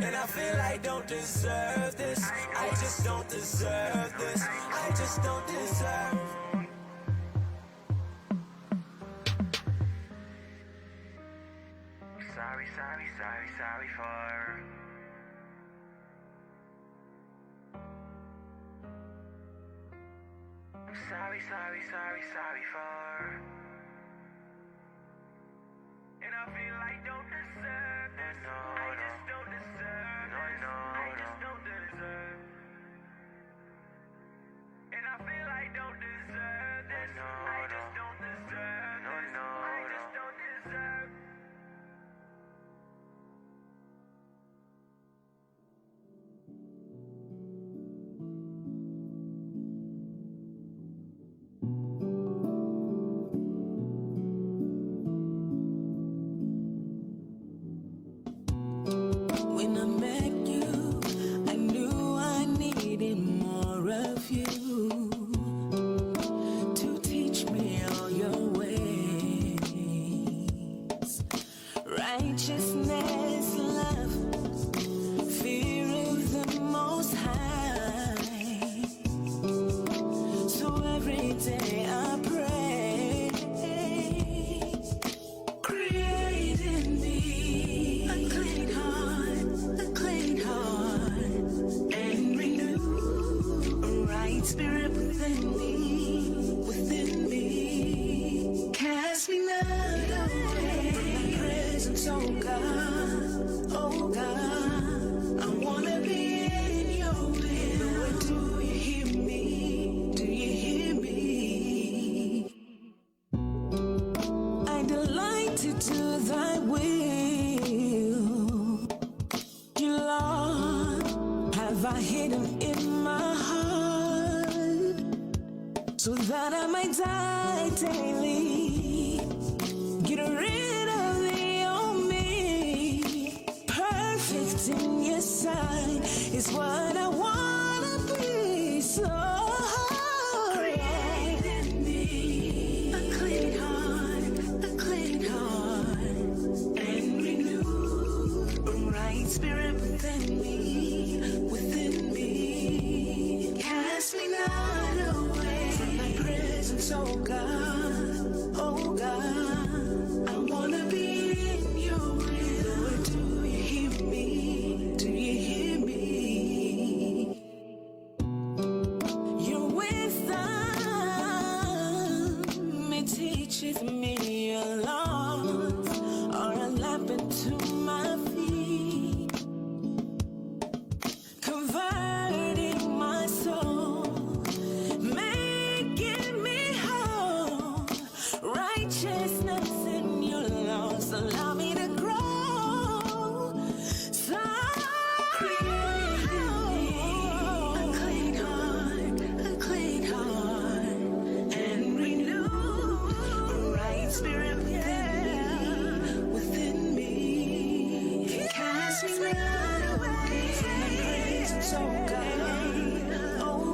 And I feel I don't deserve this. I just don't deserve this. I just don't deserve. Sorry for I'm sorry for and I feel I don't deserve this. I just don't deserve this. I just don't deserve. And I feel I don't deserve this. I just don't deserve this. I just don't deserve. When I met you, I knew I needed more of you to teach me all your ways. Righteousness, love, fear of the Most High. So every day I pray, create in me a clean heart, and renew a right spirit within me. Cast me not away from thy presence, oh God, I wanna be in your will. Lord, do you hear me? Do you hear me? I delight to do thy will. You, Lord, have I hidden in my heart, so that I might die daily. Get rid of the old me. Perfect in your sight is what I wanna be. So create in me a clean heart, and renew a right spirit within me. Cast me not away from thy presence, oh God, I wanna be in your will. Lord, do you hear me? Do you hear me? Your wisdom, it teaches me your laws are a lamp unto my feet, converting my soul, making me whole. Righteousness in your laws allow me to grow. So create in me a clean heart, and renew a right spirit within me. Cast me not away from thy presence, oh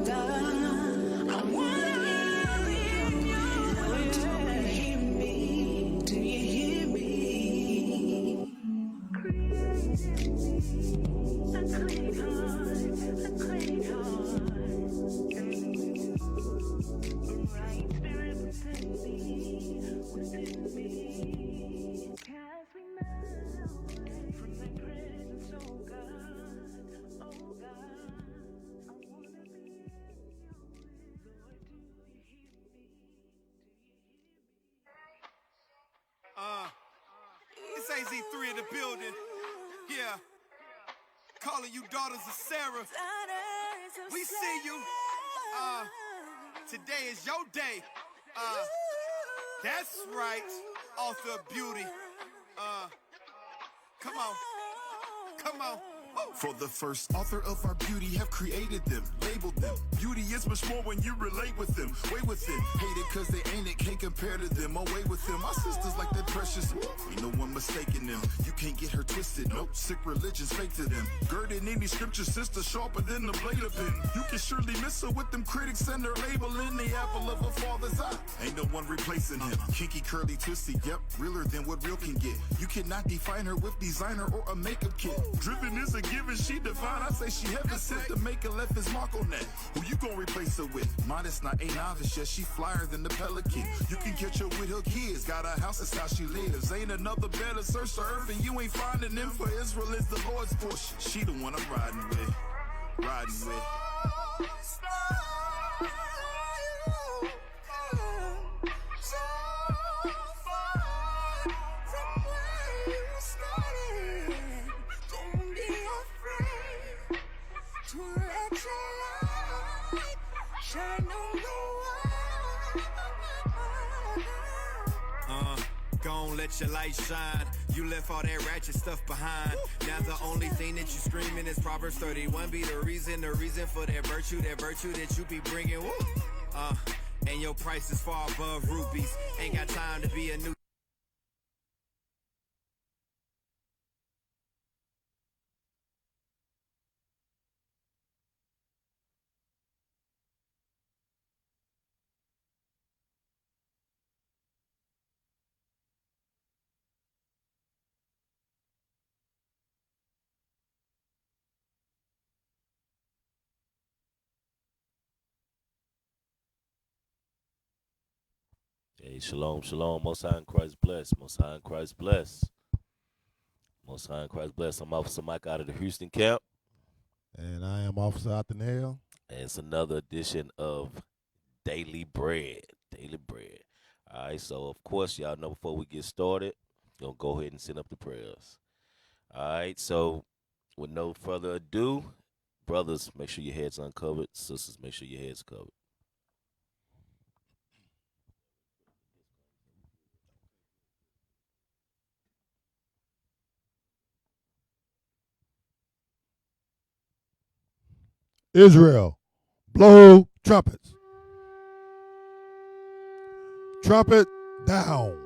God, I wanna be in your will. Do you hear me? Do you hear me? Create in me a clean heart, and a right spirit within me. Cast me not away from thy presence, oh God, I wanna be in your will. Lord, do you hear me? Do you hear me? It's AZ3 in the building. Yeah. Calling you daughters of Sarah. We see you. Today is your day. That's right. Author of beauty. Come on. Come on. Woo. For the first author of our beauty have created them, labeled them. Beauty is much more when you relate with them. Way with it, hate it cause they ain't it, can't compare to them. Away with them, my sisters like they're precious. Ain't no one mistaking them, you can't get her twisted. Nope, sick religion's fake to them. Girded in any scripture, sister sharper than the blade of pen. You can surely miss her with them critics and their labeling. The apple of a father's eye, ain't no one replacing him. Kinky, curly, twisty, yep, realer than what real can get. You cannot define her with designer or a makeup kit. Driven is a given, she divine. I say she heaven sent. The maker left his mark on that. Who you gonna replace her with? Modest, not a novice, yet she flyer than the pelican. You can catch her with her kids. Got a house, that's how she lives. Ain't another better search the earth, and you ain't finding them. For Israel is the Lord's portion. She the one I'm riding with. Riding with. Gon' let your light shine. You left all that ratchet stuff behind. Now the only thing that you screaming is Proverbs 31 be the reason for that virtue that you be bringing. Woo. And your price is far above rubies. Ain't got time to be a new. Hey, shalom, shalom. Most High in Christ bless. Most High in Christ bless. Most High in Christ bless. I'm Officer Mike out of the Houston camp. And I am Officer Othniel. And it's another edition of Daily Bread. Daily Bread. All right, so of course, y'all know before we get started, we're going to go ahead and send up the prayers. All right, so with no further ado, brothers, make sure your head's uncovered. Sisters, make sure your head's covered. Israel, blow trumpets. Trumpet down.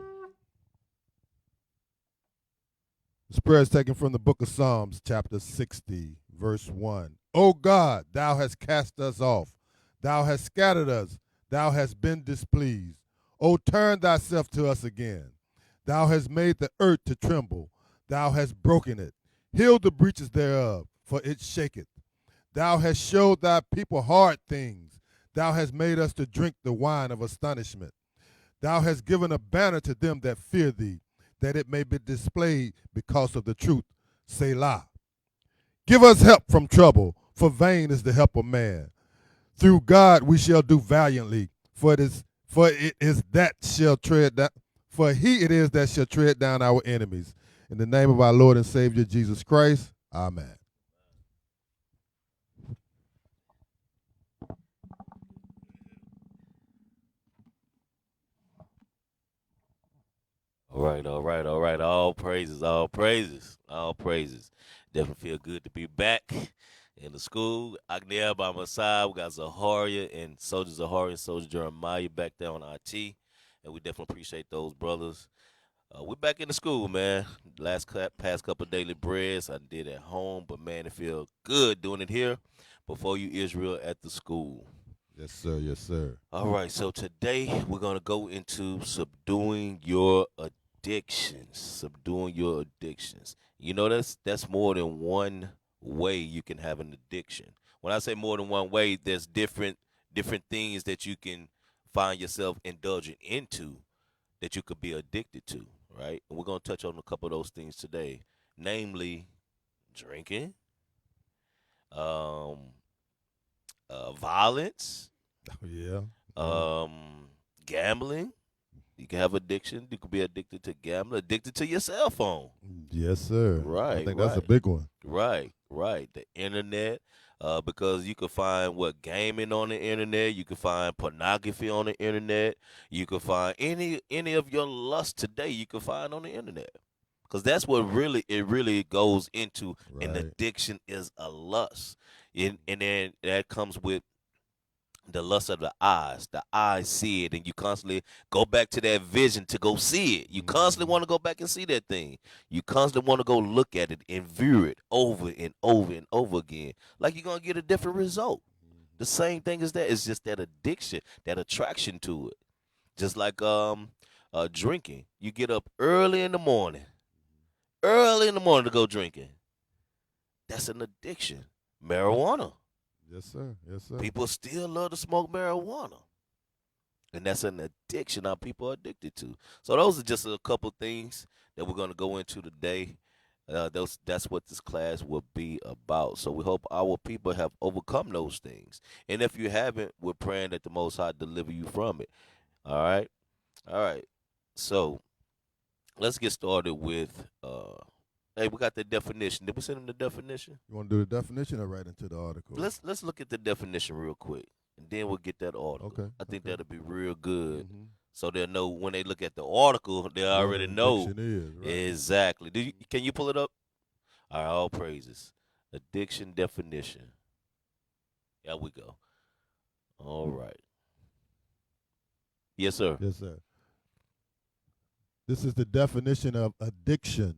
This prayer is taken from the book of Psalms, chapter 60, verse 1. O God, thou hast cast us off. Thou hast scattered us. Thou hast been displeased. O turn thyself to us again. Thou hast made the earth to tremble. Thou hast broken it. Heal the breaches thereof, for it shaketh. Thou hast showed thy people hard things. Thou hast made us to drink the wine of astonishment. Thou hast given a banner to them that fear thee, that it may be displayed because of the truth. Selah. Give us help from trouble, for vain is the help of man. Through God we shall do valiantly, for he it is that shall tread down our enemies. In the name of our Lord and Savior Jesus Christ, amen. All right, all right, all right. All praises, all praises, all praises. Definitely feel good to be back in the school. Agniel by my side. We got Zaharia and Soldier Zaharia and Soldier Jeremiah back there on IT. And we definitely appreciate those brothers. We're back in the school, man. Past couple of daily breads I did at home, but man, it feels good doing it here before you Israel at the school. Yes, sir. Yes, sir. All right, so today we're going to go into subduing your addictions. Subduing your addictions. You know, that's more than one way you can have an addiction. When I say more than one way, there's different things that you can find yourself indulging into that you could be addicted to, right? And we're going to touch on a couple of those things today, namely drinking, violence, Yeah. gambling. You can have addiction. You could be addicted to gambling, addicted to your cell phone. Yes, sir. Right. I think that's a big one. Right. The internet, because you could find gaming on the internet. You could find pornography on the internet. You could find any of your lust today. You could find on the internet. Because that's what really goes into. An Right. addiction is a lust. And then that comes with the lust of the eyes. The eyes see it, and you constantly go back to that vision to go see it. You constantly want to go back and see that thing. You constantly want to go look at it and view it over and over and over again. Like you're gonna get a different result. The same thing as that. It's just that addiction, that attraction to it. Just like drinking. You get up early in the morning to go drinking. That's an addiction. Marijuana. Yes, sir. Yes, sir. People still love to smoke marijuana. And that's an addiction our people are addicted to. So those are just a couple things that we're going to go into today. That's what this class will be about. So we hope our people have overcome those things. And if you haven't, we're praying that the Most High deliver you from it. All right? All right. So let's get started with, hey, we got the definition. Did we send them the definition? You want to do the definition or right into the article? Let's look at the definition real quick, and then we'll get that article. Okay. I think okay. that'll be real good. Mhm. So they'll know when they look at the article, they already What an know addiction is, right. exactly. Can you pull it up? All right, all praises. Addiction definition. There we go. All right. Yes, sir. Yes, sir. This is the definition of addiction.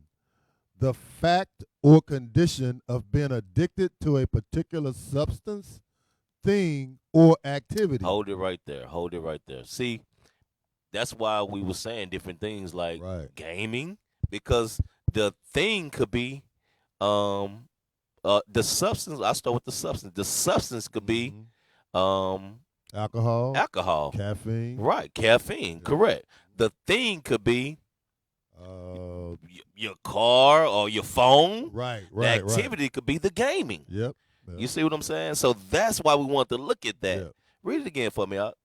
The fact or condition of being addicted to a particular substance, thing, or activity. Hold it right there. Hold it right there. See, that's why we were saying different things like Right. gaming, because the thing could be the substance. I start with the substance. The substance could be Mhm. Alcohol, alcohol. caffeine, Right, caffeine. Yeah. Correct. The thing could be uh, your car or your phone. right, The right, activity could be the gaming. right. Yep. yep. You see what I'm saying? So that's why we want to look at that. Yep. Read it again for me, out.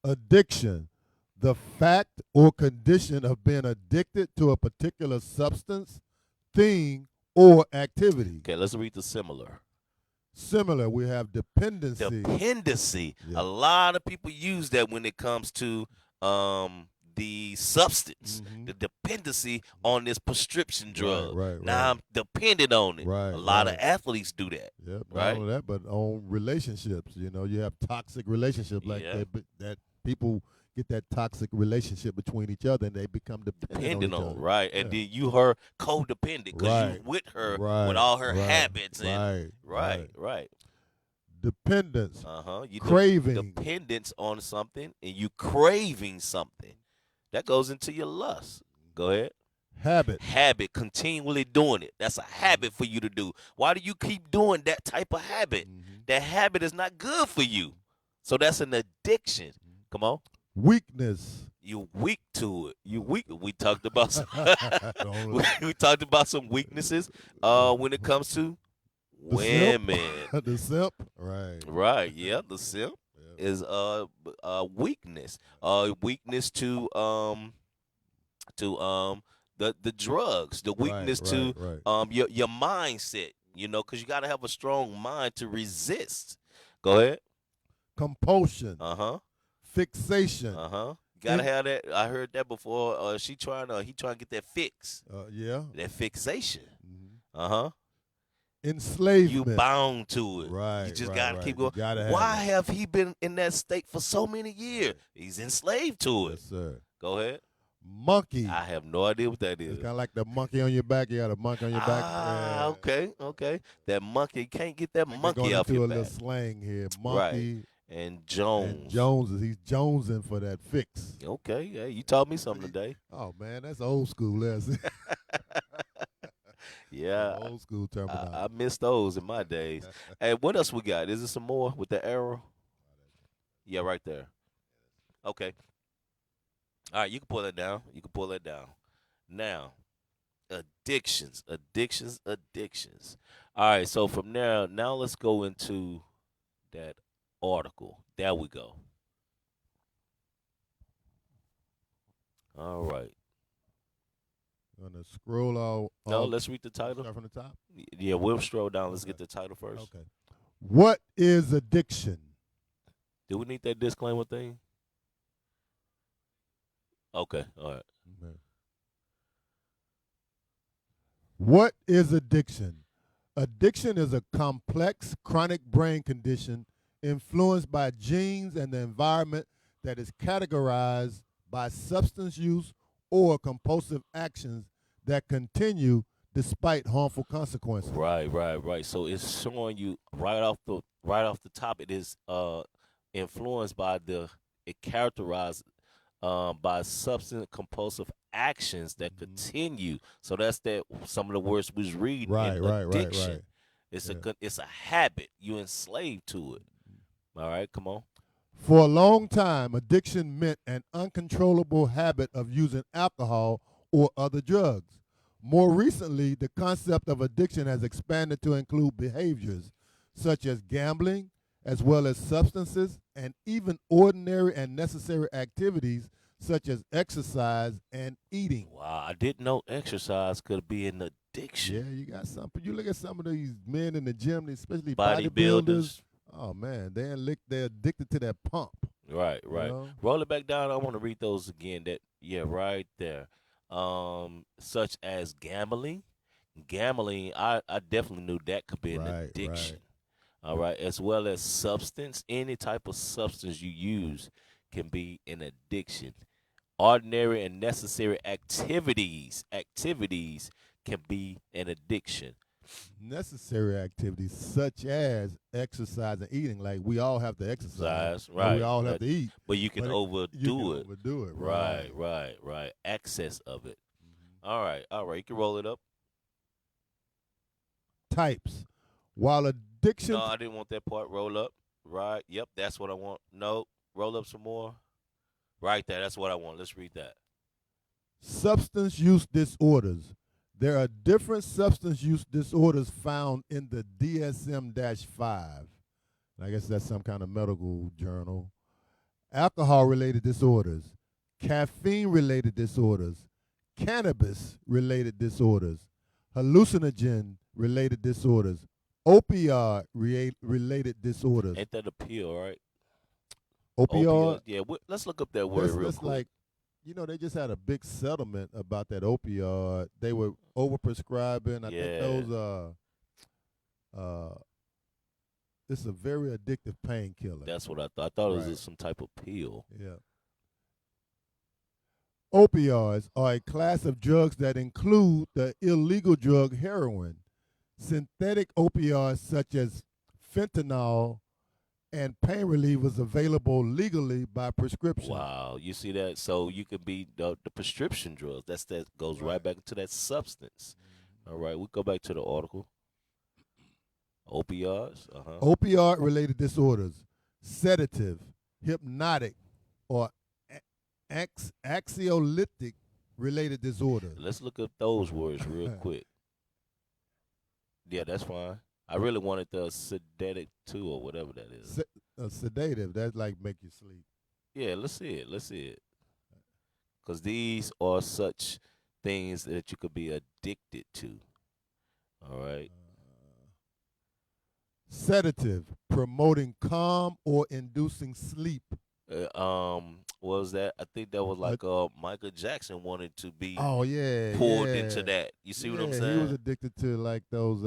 Addiction, the fact or condition of being addicted to a particular substance, thing, or activity. Okay, let's read the similar. Similar, we have dependency. Dependency. Yeah. A lot of people use that when it comes to the substance, Mhm. the dependency on this prescription drug. right, Now right. I'm dependent on it. Right, A lot of right. athletes do that. Yep. Not Right. only that, but on relationships. You know, you have toxic relationships like Yeah. that people get that toxic relationship between each other and they become dependent Dependent on each on, other. right? And Yeah. then you her codependent because you Right. with her Right, with all her right, habits and right. right. Dependence, You craving. dependence on something and you craving something. That goes into your lust. Go ahead. habit, Habit, continually doing it. That's a habit for you to do. Why do you keep doing that type of habit? Mhm. That habit is not good for you. So that's an addiction. Come on. weakness. You weak to it. You weak. We talked about some, Don't- we talked about some weaknesses when it comes to The simp. women. The simp, right? Right. Yeah. The simp Yep. is weakness. Weakness to the drugs. The weakness to right. your mindset. You know, because you got to have a strong mind to resist. Go ahead. Compulsion, Uh-huh. fixation. Uh-huh. You gotta have that. I heard that before. He trying to get that fix. Yeah. That fixation. Mhm. Uh-huh. Enslavement. You bound to it. Right. You just right, gotta right. keep You going. gotta have Why it. have he been in that state for so many years? He's enslaved to it. Yes, sir. Go ahead. Monkey. I have no idea what that is. It's kind of like the monkey on your back. You got a monkey on your back. Ah, Yeah. okay. That monkey, can't get that We're monkey going off into your a back. little slang here. Monkey And Jones. and Jones. He's jonesing for that fix. Okay, yeah, you taught me something today. Oh man, that's old school. That's Yeah, old school terminology. I missed those in my days. Hey, what else we got? Is there some more with the arrow? Yeah, right there. Okay. All right, you can pull that down. Now, addictions. All right, so from there, now let's go into that article. There we go. All right. Gonna scroll all. No, let's read the title. Start from the top. Yeah, we'll scroll down. Let's Okay. get the title first. Okay. What is addiction? Do we need that disclaimer thing? Okay, all right. Okay. What is addiction? Addiction is a complex chronic brain condition influenced by genes and the environment that is categorized by substance use or compulsive actions that continue despite harmful consequences. Right. So it's showing you right off the top. It is influenced by it characterized by substance compulsive actions that continue. So that's that some of the words we was reading in addiction. Right. It's a habit. You enslaved to it. All right, come on. For a long time, addiction meant an uncontrollable habit of using alcohol or other drugs. More recently, the concept of addiction has expanded to include behaviors such as gambling, as well as substances, and even ordinary and necessary activities such as exercise and eating. Wow, I didn't know exercise could be an addiction. Yeah, you got something. You look at some of these men in the gym, especially bodybuilders. Bodybuilders. Oh man, they're addicted to that pump. Right. You know? Roll it back down. I want to read those again. Right there. Such as gambling. Gambling, I definitely knew that could be an addiction. All right, as well as substance. Any type of substance you use can be an addiction. Ordinary and necessary activities can be an addiction. Necessary activities such as exercise and eating. Like we all have to exercise, Right. and we all have to eat. But you can overdo it. Overdo it. Right. Excess of it. All right. You can roll it up. Types. While addiction. No, I didn't want that part. Roll up. Right. Yep, that's what I want. No, roll up some more. Right there. That's what I want. Let's read that. Substance use disorders. There are different substance use disorders found in the DSM-5. I guess that's some kind of medical journal. Alcohol-related disorders, caffeine-related disorders, cannabis-related disorders, hallucinogen-related disorders, opioid-related disorders. Ain't that a pill, right? Opioid? Yeah, let's look up that word real quick. Like, they just had a big settlement about that opioid. They were overprescribing. I think those it's a very addictive painkiller. That's what I thought. I thought it was some type of pill. Yeah. Opioids are a class of drugs that include the illegal drug heroin. Synthetic opioids such as fentanyl and pain relievers available legally by prescription. Wow, you see that? So you could be the prescription drugs. That goes right back into that substance. All right, we go back to the article. Opioids. Opioid-related disorders, sedative, hypnotic, or anxiolytic-related disorders. Let's look up those words real quick. Yeah, that's fine. I really wanted the sedative too, or whatever that is. Sedative, that like make you sleep. Yeah, let's see it. Because these are such things that you could be addicted to. All right. Sedative, promoting calm or inducing sleep. What was that? I think that was like Michael Jackson wanted to be pulled into that. You see what I'm saying? He was addicted to like those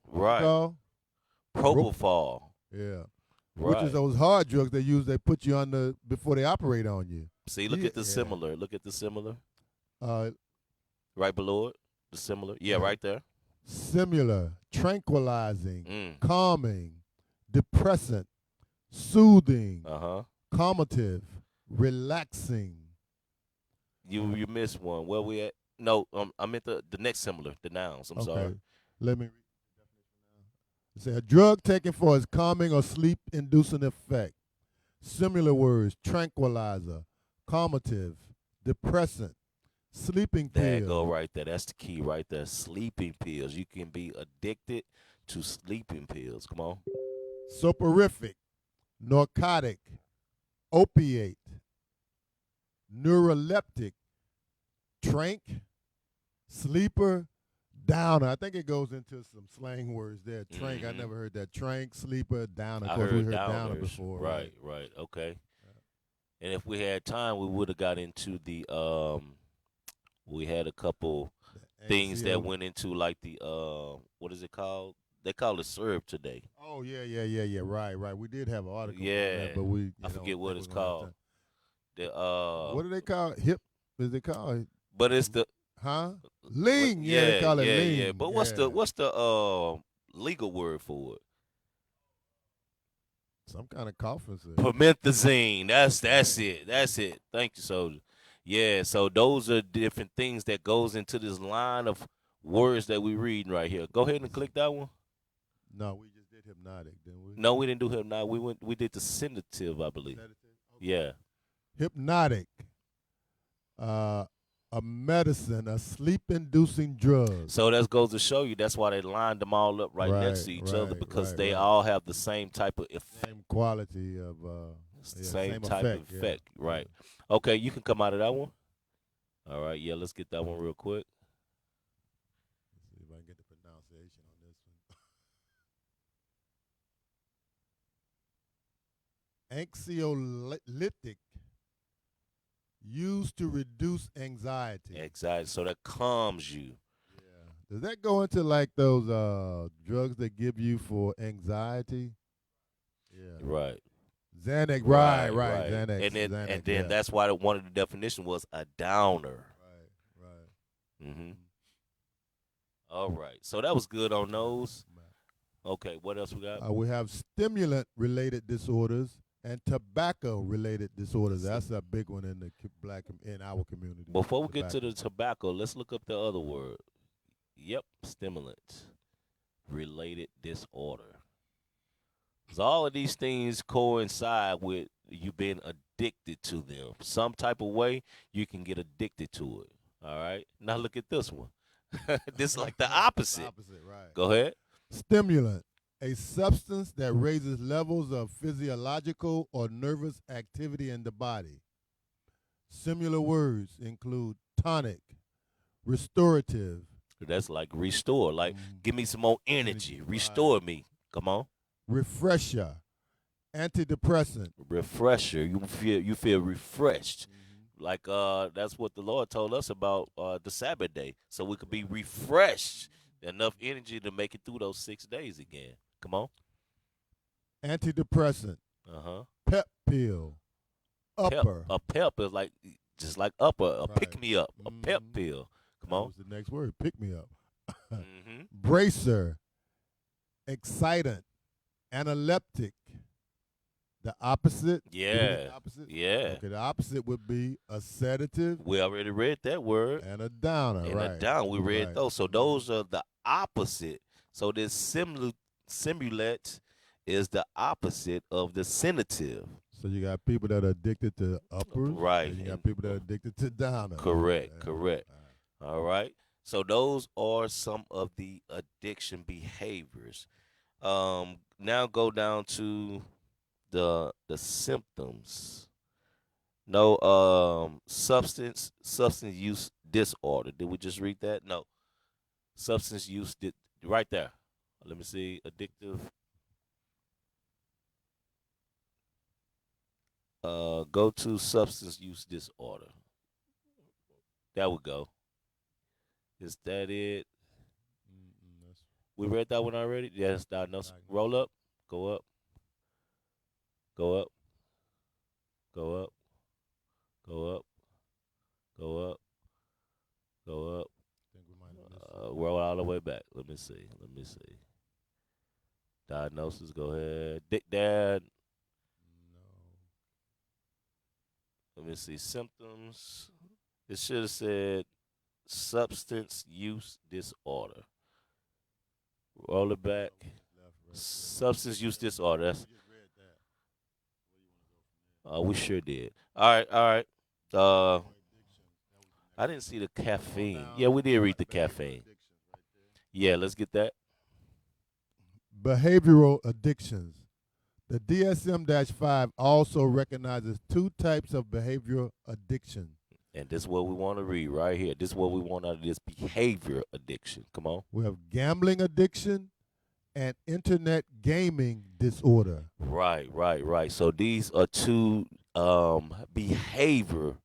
right. Propofol. Yeah. Right. Which is those hard drugs they put you on before they operate on you. See, look at the similar. Look at the similar. Right below it. The similar. Yeah, right there. Similar, tranquilizing, calming, depressant, soothing, calmative, relaxing. You missed one. Where we at? No, I meant the next similar, the nouns. I'm sorry. Let me read the definition now. It says a drug taken for its calming or sleep-inducing effect. Similar words: tranquilizer, calmative, depressant, sleeping pills. There go right there. That's the key right there. Sleeping pills. You can be addicted to sleeping pills. Come on. Soporific, narcotic, opiate, neuroleptic, trank, sleeper, downer. I think it goes into some slang words there. Trank, I never heard that. Trank, sleeper, downer. Of course, we heard downer before. Right. Okay. And if we had time, we would have got into the we had a couple things that ACL. went into like the what is it called? They call it syrup today. Oh yeah. Right. We did have an article on Yeah, that, but we I don't forget what think it's we're gonna have called. time. The What do they call it? Hip? Is they call it? but it's the Huh? what? Lean. Yeah, they Yeah, call it yeah, yeah. lean. But Yeah. what's the legal word for it? Some kind of coffin syrup. Promethazine. That's it. That's it. Thank you, soldier. Yeah. So those are different things that goes into this line of words that we reading right here. Go ahead and click that one. No, we just did hypnotic, didn't we? No, we didn't do hypnotic. We did the sedative, I believe. Sedative? Okay. Yeah. Hypnotic. A medicine, a sleep-inducing drug. So that goes to show you that's why they lined them all up right next to each other, right, because right, they right. all have the same type of effect. Same quality of Same type of yeah. effect. Right. Okay, you can come out of that one. All right, yeah, let's get that one real quick. Let's see if I can get the pronunciation on this one. Anxiolytic, used to reduce anxiety. Anxiety. So that calms you. Yeah. Does that go into like those drugs they give you for anxiety? Yeah. Right. Xanax, right. Xanax, And then Xanax, and then yeah. that's why one of the definition was a downer. Right. Mm-hmm. All right. So that was good on those. Okay, what else we got? We have stimulant-related disorders and tobacco-related disorders. That's a big one in the in our community. Before we get to Tobacco. the tobacco, let's look up the other word. Yep, stimulant related disorder. 'Cause all of these things coincide with you being addicted to them. Some type of way you can get addicted to it. All right. Now look at this one. This is like the opposite. Opposite, right. Go ahead. Stimulant, a substance that raises levels of physiological or nervous activity in the body. Similar words include tonic, restorative. That's like restore. Like give me some more energy. Restore me. Come on. Refresher, antidepressant. Refresher. You feel refreshed. Like that's what the Lord told us about the Sabbath day. So we could be refreshed. Enough energy to make it through those 6 days again. Come on. Antidepressant. Uh-huh. Pep pill. Upper. A pep is like just like upper, a Right. pick me up, a pep pill. Come That on. was the next word. Pick me up. Mm-hmm. Bracer. Excitant. Analeptic. The opposite. Yeah. Give me the opposite? Yeah. Okay, the opposite would be a sedative We already read that word. and a downer, And right? a down. We read Right. those. So those are the opposite. So this simulant is the opposite of the sedative. So you got people that are addicted to uppers. Right. And you got And- people that are addicted to downers. Correct, Yeah. correct. All right. So those are some of the addiction behaviors. Now go down to the symptoms. No, substance use disorder. Did we just read that? No. Substance use right there. Let me see. Addictive. Go to substance use disorder. That would go. Is that it? We read that one already? Yes, diagnosis. Roll up. Go up. Go up. Go up. Go up. Go up. Go up. think we might have missed Roll all the way back. Let me see. Let me see. Diagnosis. Go ahead. Dad. Let me see. Symptoms. It should have said substance use disorder. Roll it back. Substance use disorder. That's, we sure did. All right, all right. I didn't see the caffeine. Yeah, we did read the caffeine. Yeah, let's get that. Behavioral addictions. The DSM-5 also recognizes two types of behavioral addiction. And this is what we want to read right here. This is what we want out of this behavior addiction. Come on. We have gambling addiction and internet gaming disorder. Right, right, right. So these are two behavior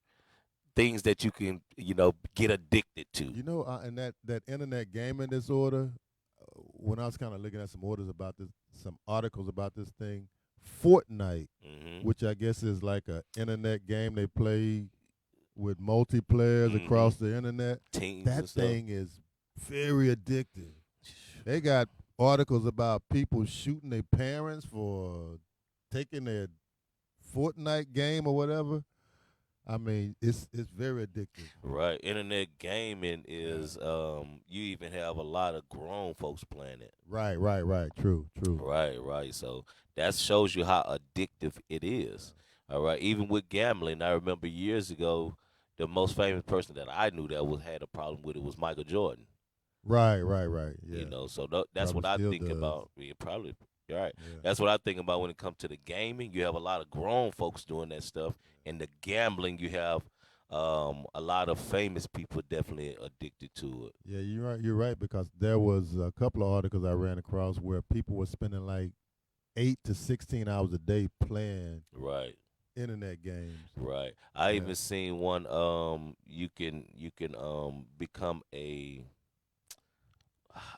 things that you can, get addicted to. And that internet gaming disorder. When I was kind of looking at some articles about this thing, Fortnite, Mm-hmm. which I guess is like a internet game they play with multiplayers Mm-hmm. across the internet. Teams That and stuff. thing is very addictive. They got articles about people shooting their parents for taking their Fortnite game or whatever. I mean, it's very addictive. Right. Internet gaming is you even have a lot of grown folks playing it. Right. True. Right. So that shows you how addictive it is. All right. Even with gambling, I remember years ago, the most famous person that I knew that had a problem with it was Michael Jordan. Right. Yeah. So that's Probably what I still think does. about. Yeah, probably. You're right. Yeah. That's what I think about when it comes to the gaming. You have a lot of grown folks doing that stuff, and the gambling, you have a lot of famous people definitely addicted to it. Yeah, you're right. You're right, because there was a couple of articles I ran across where people were spending like 8 to 16 hours a day playing Right. internet games. Right. I Yeah. even seen one. You can become a.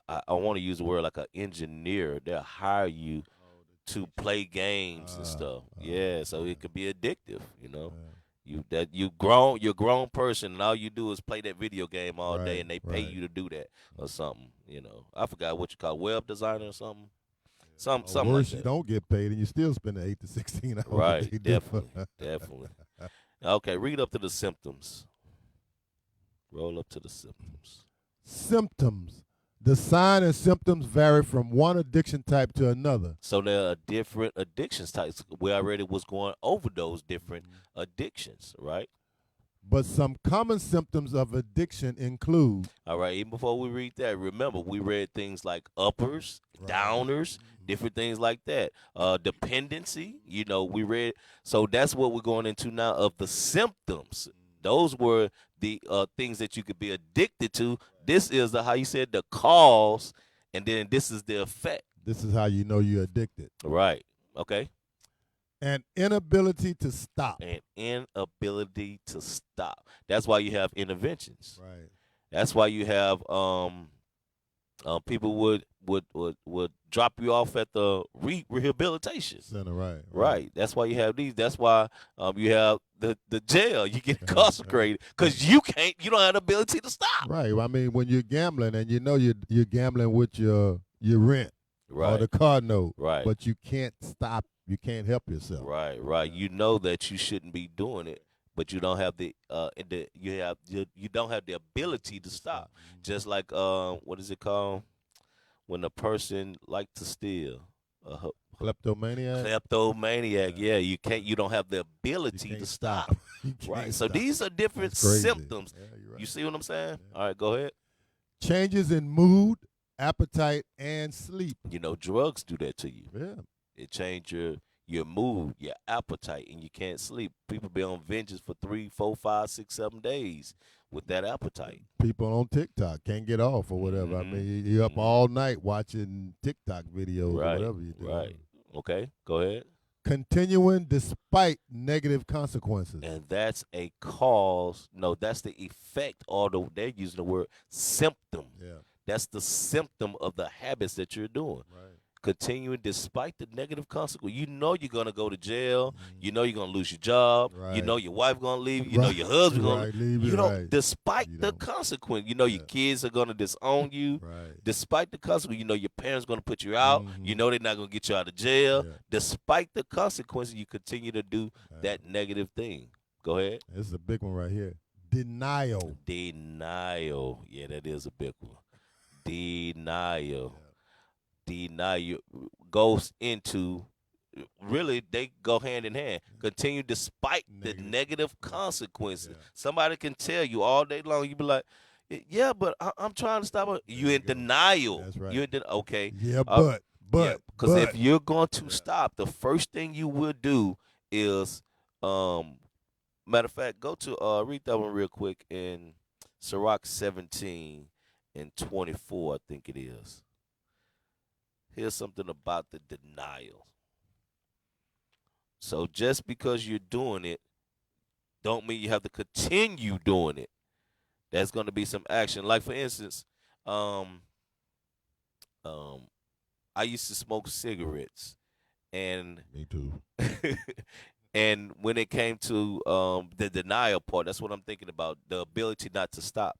I want to use the word like an engineer. They'll hire you to play games and stuff. Yeah, so it could be addictive. You're a grown person, and all you do is play that video game all day, Right, and they pay right. you to do that or something. I forgot what you call web designer or something. Or Something worse, like you that. don't get paid, and you still spending 8 to 16 hours a Right, day. definitely. Okay, read up to the symptoms. Roll up to the symptoms. Symptoms. The sign and symptoms vary from one addiction type to another. So there are different addictions types. We already was going over those different addictions, right? But some common symptoms of addiction include All right. Even before we read that, remember we read things like uppers, Right. downers, different things like that. Dependency. We read. So that's what we're going into now of the symptoms. Those were the things that you could be addicted to. This is how you said the cause, and then this is the effect. this is how you know you're addicted. Right. Okay. An inability to stop. An inability to stop. That's why you have interventions. Right. That's why you have people would drop you off at the rehabilitation. Center, right. Right. That's why you have these. That's why you have the jail. You get incarcerated because you don't have the ability to stop. Right. I mean, when you're gambling and you know you're gambling with your rent or Right. the car note, Right. but you can't stop. You can't help yourself. Right. You know that you shouldn't be doing it, but you don't have you don't have the ability to stop. Just like what is it called when a person like to steal? Kleptomaniac. Kleptomaniac. Yeah, you don't have the ability can't to stop. You can't Right. So stop. these are different That's crazy. symptoms. Yeah, you're right. You see what I'm saying? All right, go ahead. Changes in mood, appetite, and sleep. Drugs do that to you. Yeah. It change your mood, your appetite, and you can't sleep. People be on vengeance for 3, 4, 5, 6, 7 days with that appetite. People on TikTok can't get off or whatever. I mean, you're up all night watching TikTok videos or Right. whatever you do. Right. Okay, go ahead. Continuing despite negative consequences. And that's a cause. No, that's the effect. Although they're using the word symptom. Yeah. That's the symptom of the habits that you're doing. Right. Continuing despite the negative consequence. You know you're gonna go to jail. You know you're gonna lose your job. You Right. know your wife gonna leave. You know your husband gonna Right, leave You it, know, right. despite You the don't. consequence. You know your kids are gonna disown you. Right. Despite the consequence, you know your parents gonna put you out. You know they're not gonna get you out of jail. Yeah. Despite the consequences, you continue to do that negative thing. Go ahead. This is a big one right here. Denial. Denial. Yeah, that is a big one. Denial. Denial goes into, really, they go hand in hand. Continue despite the negative consequences. Yeah. Somebody can tell you all day long. You be like, yeah, but I'm trying to stop it. You in denial. That's right. You in okay. Yeah, Yeah, but because if you're going to stop, the first thing you will do is, matter of fact, go to read that one real quick in Sirach 17 and 24, I think it is. Here's something about the denial. So just because you're doing it, don't mean you have to continue doing it. There's going to be some action. Like for instance, um, um, I used to smoke cigarettes, and Me too. and when it came to the denial part, that's what I'm thinking about. The ability not to stop.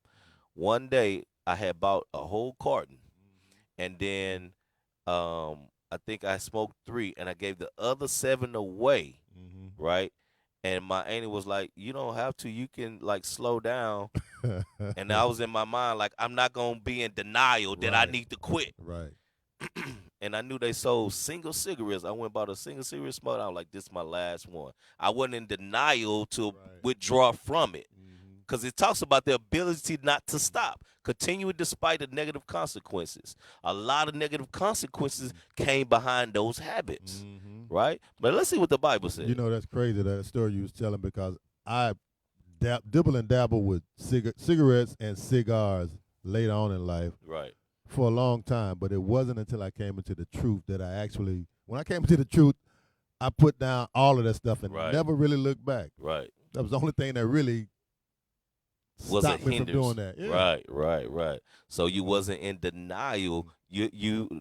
One day, I had bought a whole carton, and then I think I smoked 3, and I gave the other 7 away. Right. And my auntie was like, "You don't have to. You can like slow down." And I was in my mind like, I'm not gonna be in denial that I Right. need to quit. Right. And I knew they sold single cigarettes. I went and bought a single cigarette smoke. I was like, this is my last one. I wasn't in denial to withdraw from it. Because it talks about the ability not to stop, continuing despite the negative consequences. A lot of negative consequences came behind those habits, right? But let's see what the Bible says. You know, that's crazy, that story you was telling, because I dibble and dabble with cigarettes and cigars later on in life Right. for a long time, but it wasn't until I came into the truth that I actually, when I came into the truth, I put down all of that stuff and Right. never really looked back. Right. That was the only thing that really Was a stopped me from hindrance. doing that. Yeah. Right. So you wasn't in denial. You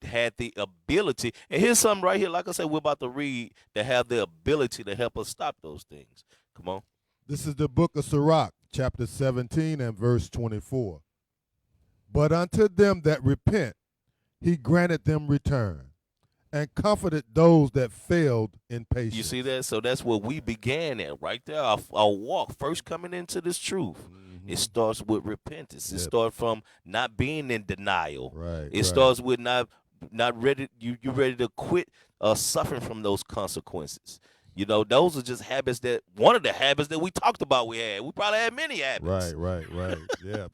had the ability. And here's something right here. Like I said, we're about to read that have the ability to help us stop those things. Come on. This is the book of Sirach, chapter 17 and verse 24. But unto them that repent, he granted them return, and comforted those that failed in patience. You see that? So that's where we began at, right there. Our walk, first coming into this truth. It starts with repentance. It starts from not being in denial. Right. It starts with not ready. You ready to quit suffering from those consequences. You know, those are just habits one of the habits that we talked about we had. We probably had many habits. Right. Yeah.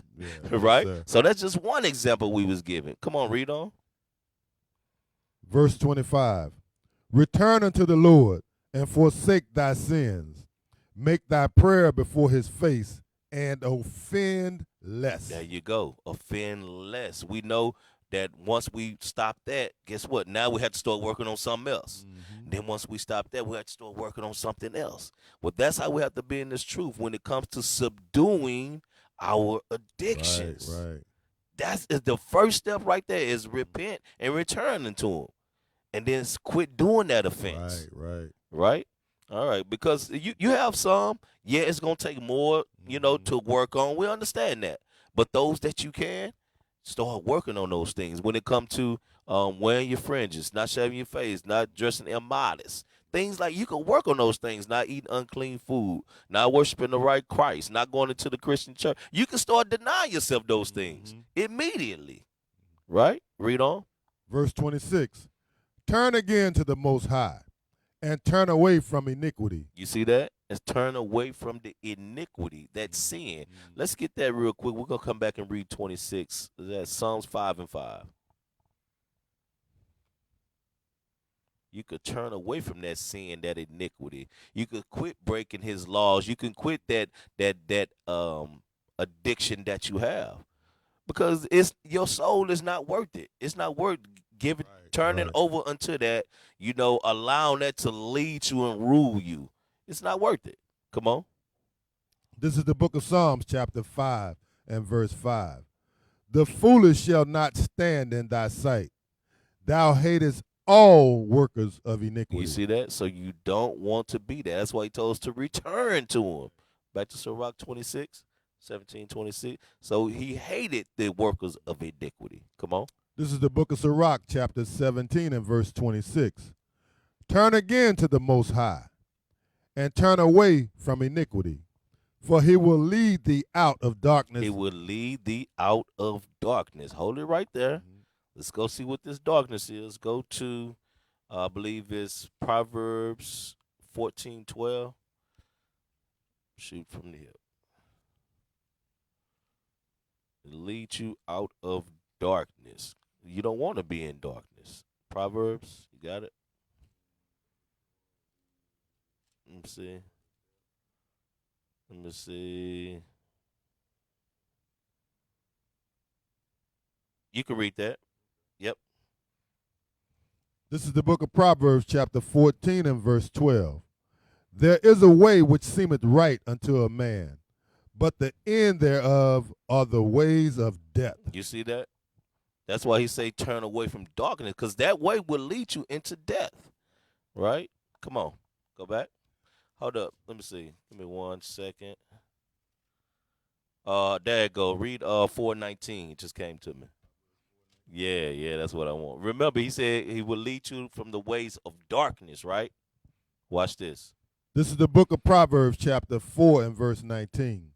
Right? Yes, So that's just one example we was given. Come on, read on. Verse 25. Return unto the Lord and forsake thy sins. Make thy prayer before his face and offend less. There you go. Offend less. We know that once we stop that, guess what? Now we have to start working on something else. Then once we stop that, we have to start working on something else. Well, that's how we have to be in this truth when it comes to subduing our addictions. Right. That's the first step right there is repent and return unto him. And then quit doing that offense. Right? All right. Because you have some, it's going to take more, to work on. We understand that. But those that you can, start working on those things. When it comes to wearing your fringes, not shaving your face, not dressing immodest. Things like you can work on those things, not eating unclean food, not worshiping the right Christ, not going into the Christian church. You can start denying yourself those things immediately. Right? Read on. Verse 26. Turn again to the Most High and turn away from iniquity. You see that? It's turn away from the iniquity, that sin. Let's get that real quick. We're going to come back and read 26. That's Psalms 5 and 5. You could turn away from that sin, that iniquity. You could quit breaking his laws. You can quit that addiction that you have. Because your soul is not worth it. It's not worth turning over unto that, allowing that to lead you and rule you. It's not worth it. Come on. This is the book of Psalms, chapter 5 and verse 5. The foolish shall not stand in thy sight. Thou hatest all workers of iniquity. You see that? So you don't want to be that. That's why he told us to return to him. Back to Sirach 26, 17:26. So he hated the workers of iniquity. Come on. This is the book of Sirach, chapter 17 and verse 26. Turn again to the Most High, and turn away from iniquity, for he will lead thee out of darkness. He will lead thee out of darkness. Hold it right there. Let's go see what this darkness is. Go to, I believe it's Proverbs 14:12. Shoot from the hip. It leads you out of darkness. You don't want to be in darkness. Proverbs, you got it? Let me see. You can read that. Yep. This is the book of Proverbs, chapter 14 and verse 12. There is a way which seemeth right unto a man, but the end thereof are the ways of death. You see that? That's why he say turn away from darkness, because that way will lead you into death. Right? Come on. Go back. Hold up. Let me see. Give me 1 second. There you go. Read 4:19. It just came to me. Yeah, that's what I want. Remember, he said he will lead you from the ways of darkness, right? Watch this. This is the book of Proverbs, chapter 4 and verse 19.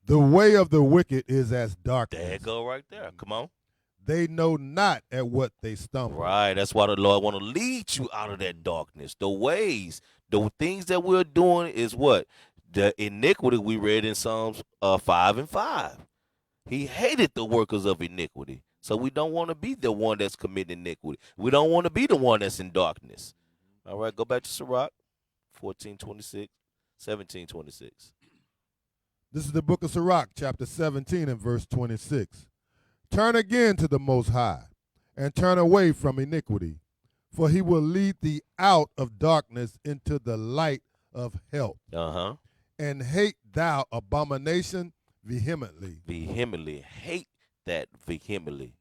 The way of the wicked is as darkness. There you go right there. Come on. They know not at what they stumble. Right. That's why the Lord want to lead you out of that darkness. The ways, the things that we're doing is what? The iniquity we read in Psalms 5 and 5. He hated the workers of iniquity. So we don't want to be the one that's committing iniquity. We don't want to be the one that's in darkness. All right, go back to Sirach, 14:26, 17:26. This is the book of Sirach, chapter 17 and verse 26. Turn again to the Most High, and turn away from iniquity, for he will lead thee out of darkness into the light of health. Uh-huh. And hate thou abomination vehemently. Vehemently. Hate that vehemently.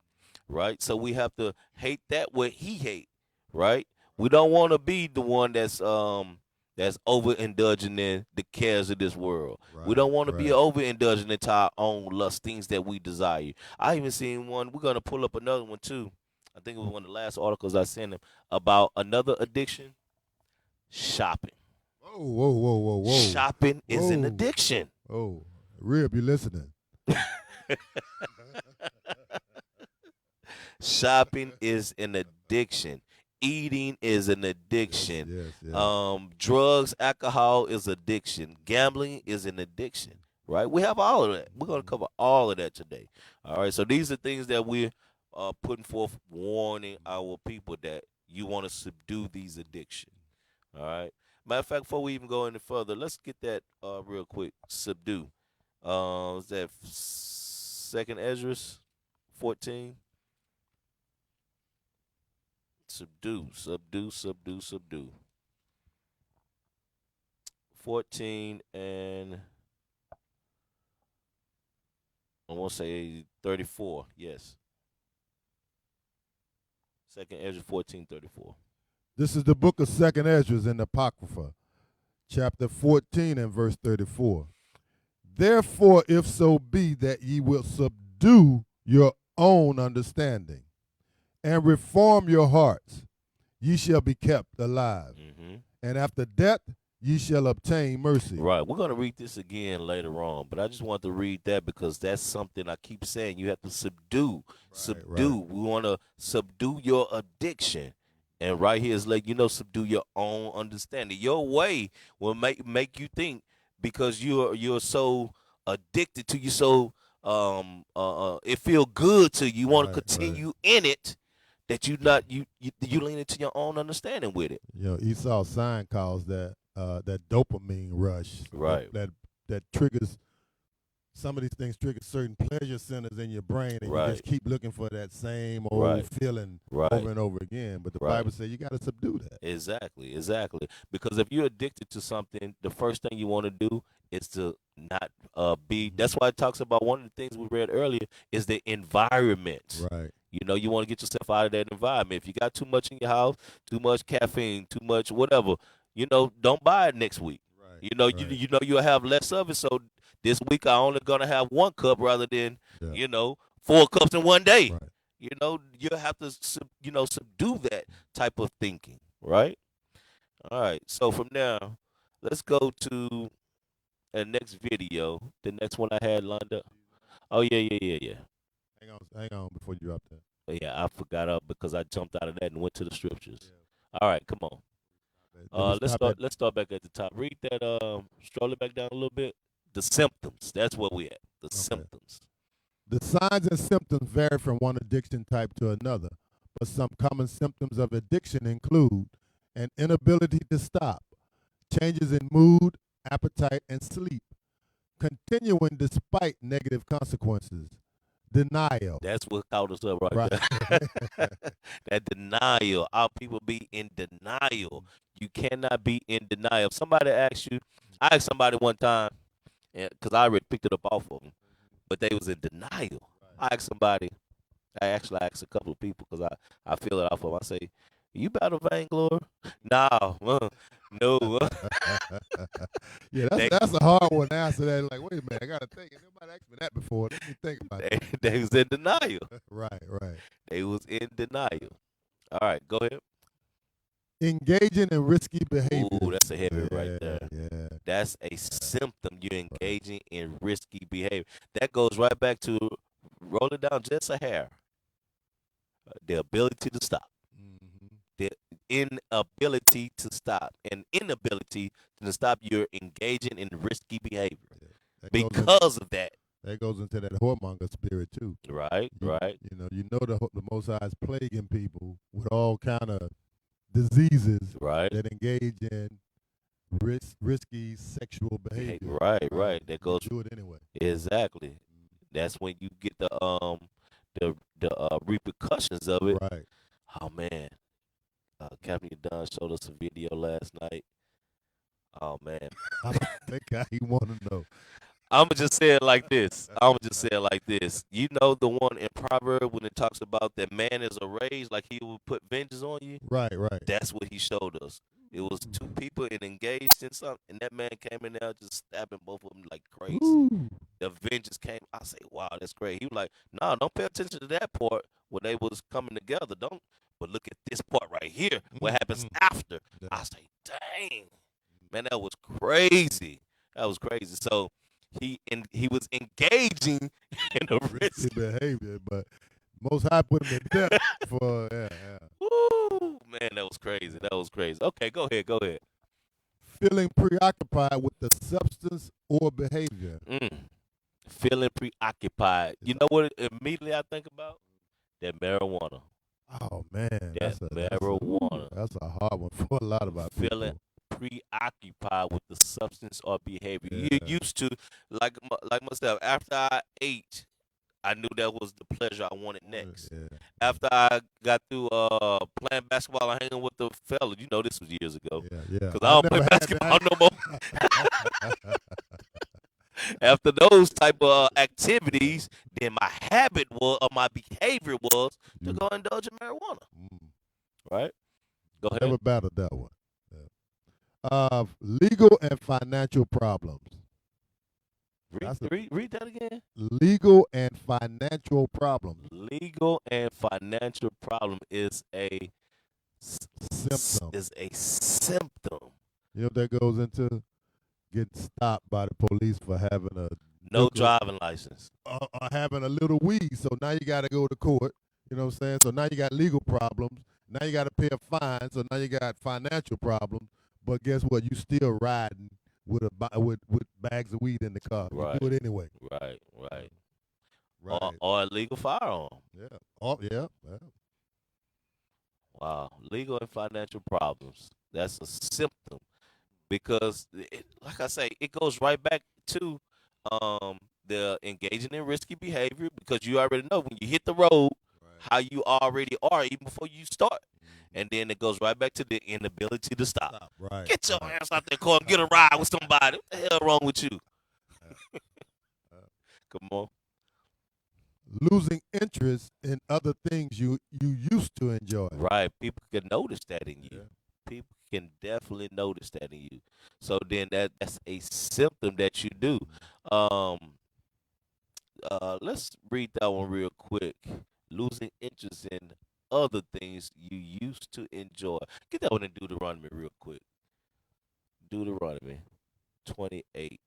Right? So we have to hate that what he hate. Right? We don't want to be the one that's overindulging in the cares of this world. Right, we don't want to be right. overindulging into our own lust, things that we desire. I even seen one. We're gonna pull up another one too. I think it was one of the last articles I sent him about another addiction. Shopping. Whoa. Shopping is an Whoa. addiction. Oh, Rib, you listening? Shopping is an addiction. Eating is an addiction. Yes. Drugs, alcohol is addiction. Gambling is an addiction. Right? We have all of that. We're going to cover all of that today. All right. So these are things that we're putting forth, warning our people that you want to subdue these addictions. All right. Matter of fact, before we even go any further, let's get that real quick. Subdue. Is that 2nd Ezra 14? Subdue. 14 and I want to say 34. Yes. 2nd Ezra 14:34. This is the book of 2nd Ezra in the Apocrypha, chapter 14 and verse 34. Therefore, if so be that ye will subdue your own understanding and reform your hearts, ye shall be kept alive. Mm-hmm. And after death, ye shall obtain mercy. Right. We're going to read this again later on, but I just want to read that because that's something I keep saying. You have to subdue. Subdue. Right. We want to subdue your addiction. And right here is like, subdue your own understanding. Your way will make you think because you're so addicted to you, so it feel good to you. You want to continue in it. That you lean into your own understanding with it. Esau Sign calls that dopamine rush. Right. That triggers some of these things trigger certain pleasure centers in your brain, and you just keep looking for that same old feeling over and over again. But the Bible says you got to subdue that. Exactly. Because if you're addicted to something, the first thing you want to do is to not be. That's why it talks about one of the things we read earlier is the environment. Right. You want to get yourself out of that environment. If you got too much in your house, too much caffeine, too much whatever, don't buy it next week. Right. You'll have less of it. So this week I only gonna have 1 cup rather than 4 cups in one day. Right. You'll have to subdue that type of thinking. Right. All right. So from now, let's go to the next video. The next one I had lined up. Oh yeah. Hang on before you drop that. Yeah, I forgot because I jumped out of that and went to the scriptures. Yeah. All right, come on. Let's start back at the top. Read that. Stroll it back down a little bit. The symptoms. That's where we at. The symptoms. The signs and symptoms vary from one addiction type to another, but some common symptoms of addiction include an inability to stop, changes in mood, appetite, and sleep, continuing despite negative consequences, Denial. That's what caught us up right, Right. there. That denial. Our people be in denial. You cannot be in denial. If somebody asks you, I asked somebody one time, because I already picked it up off of them, but they was in denial. I asked somebody, I actually asked a couple of people because I feel it off of them. I say, you battle vainglory? No, no. Yeah, they, that's a hard one to answer. That like, wait a minute, I gotta think. Nobody asked me that before. Let me think about they, it. they was in denial. Right, right. They was in denial. All right, go ahead. Engaging in risky behaviors. Ooh, that's a heavy right there. Yeah. That's a symptom. You're engaging in risky behavior. That goes right back to roll it down just a hair. The ability to stop. Mm-hmm. The inability to stop. And inability to stop your engaging in risky behavior. That Because of that. That goes into that whoremonger spirit too. Right, right. You know the Most High is plaguing people with all kind of diseases Right. that engage in risky sexual behavior. Right. That goes. Do it anyway. Exactly. That's when you get the repercussions of it. Right. Oh man, Captain Dunn showed us a video last night. Oh man, I don't think I even want to know. I'ma just say it like this. You know the one in Proverbs when it talks about that man is a rage, like he will put vengeance on you. Right. That's what he showed us. It was two people and engaged in something, and that man came in there just stabbing both of them like crazy. Ooh. The vengeance came. I say, wow, that's great. He was like, nah, don't pay attention to that part when they was coming together. Don't. But look at this part right here. What happens after? Yeah. I say, dang, man, that was crazy. That was crazy. So he was engaging in a Risky risky. behavior, but Most High put him to death for yeah. Woo, man, that was crazy. That was crazy. Okay, go ahead. Feeling preoccupied with the substance or behavior. Feeling preoccupied. You know what immediately I think about? That marijuana. Oh man, That's marijuana. That's a hard one for a lot of our Feeling people. preoccupied with the substance or behavior. Yeah. You used to, like myself, after I ate, I knew that was the pleasure I wanted next. Yeah. After I got through playing basketball and hanging with the fellas, you know this was years ago. Yeah. Because I don't play never had basketball that. no more. After those type of activities, then my habit was, or my behavior was, to go indulge in marijuana. Right? Go ahead. Never battled that one. Yeah. Legal and financial problems. Read that again. Legal and financial problems. Legal and financial problem is a Symptom. You know what that goes into? Getting stopped by the police for having a No driving license. or having a little weed. So now you got to go to court. You know what I'm saying? So now you got legal problems. Now you got to pay a fine. So now you got financial problems. But guess what? You still riding with bags of weed in the car. Right. You do it anyway. Right. Right. Or a legal firearm. Yeah. Oh, yeah. Wow. Legal and financial problems. That's a symptom. Because, like I say, it goes right back to the engaging in risky behavior, because you already know when you hit the road how you already are even before you start. And then it goes right back to the inability to stop. Right. Get your ass out there, car, and get a ride with somebody. What the hell wrong with you? Come on. Losing interest in other things you used to enjoy. Right. People can notice that in you. Yeah. People can definitely notice that in you. So then that's a symptom that you do. Let's read that one real quick. Losing interest in other things you used to enjoy. Get that one in Deuteronomy real quick. Deuteronomy 28.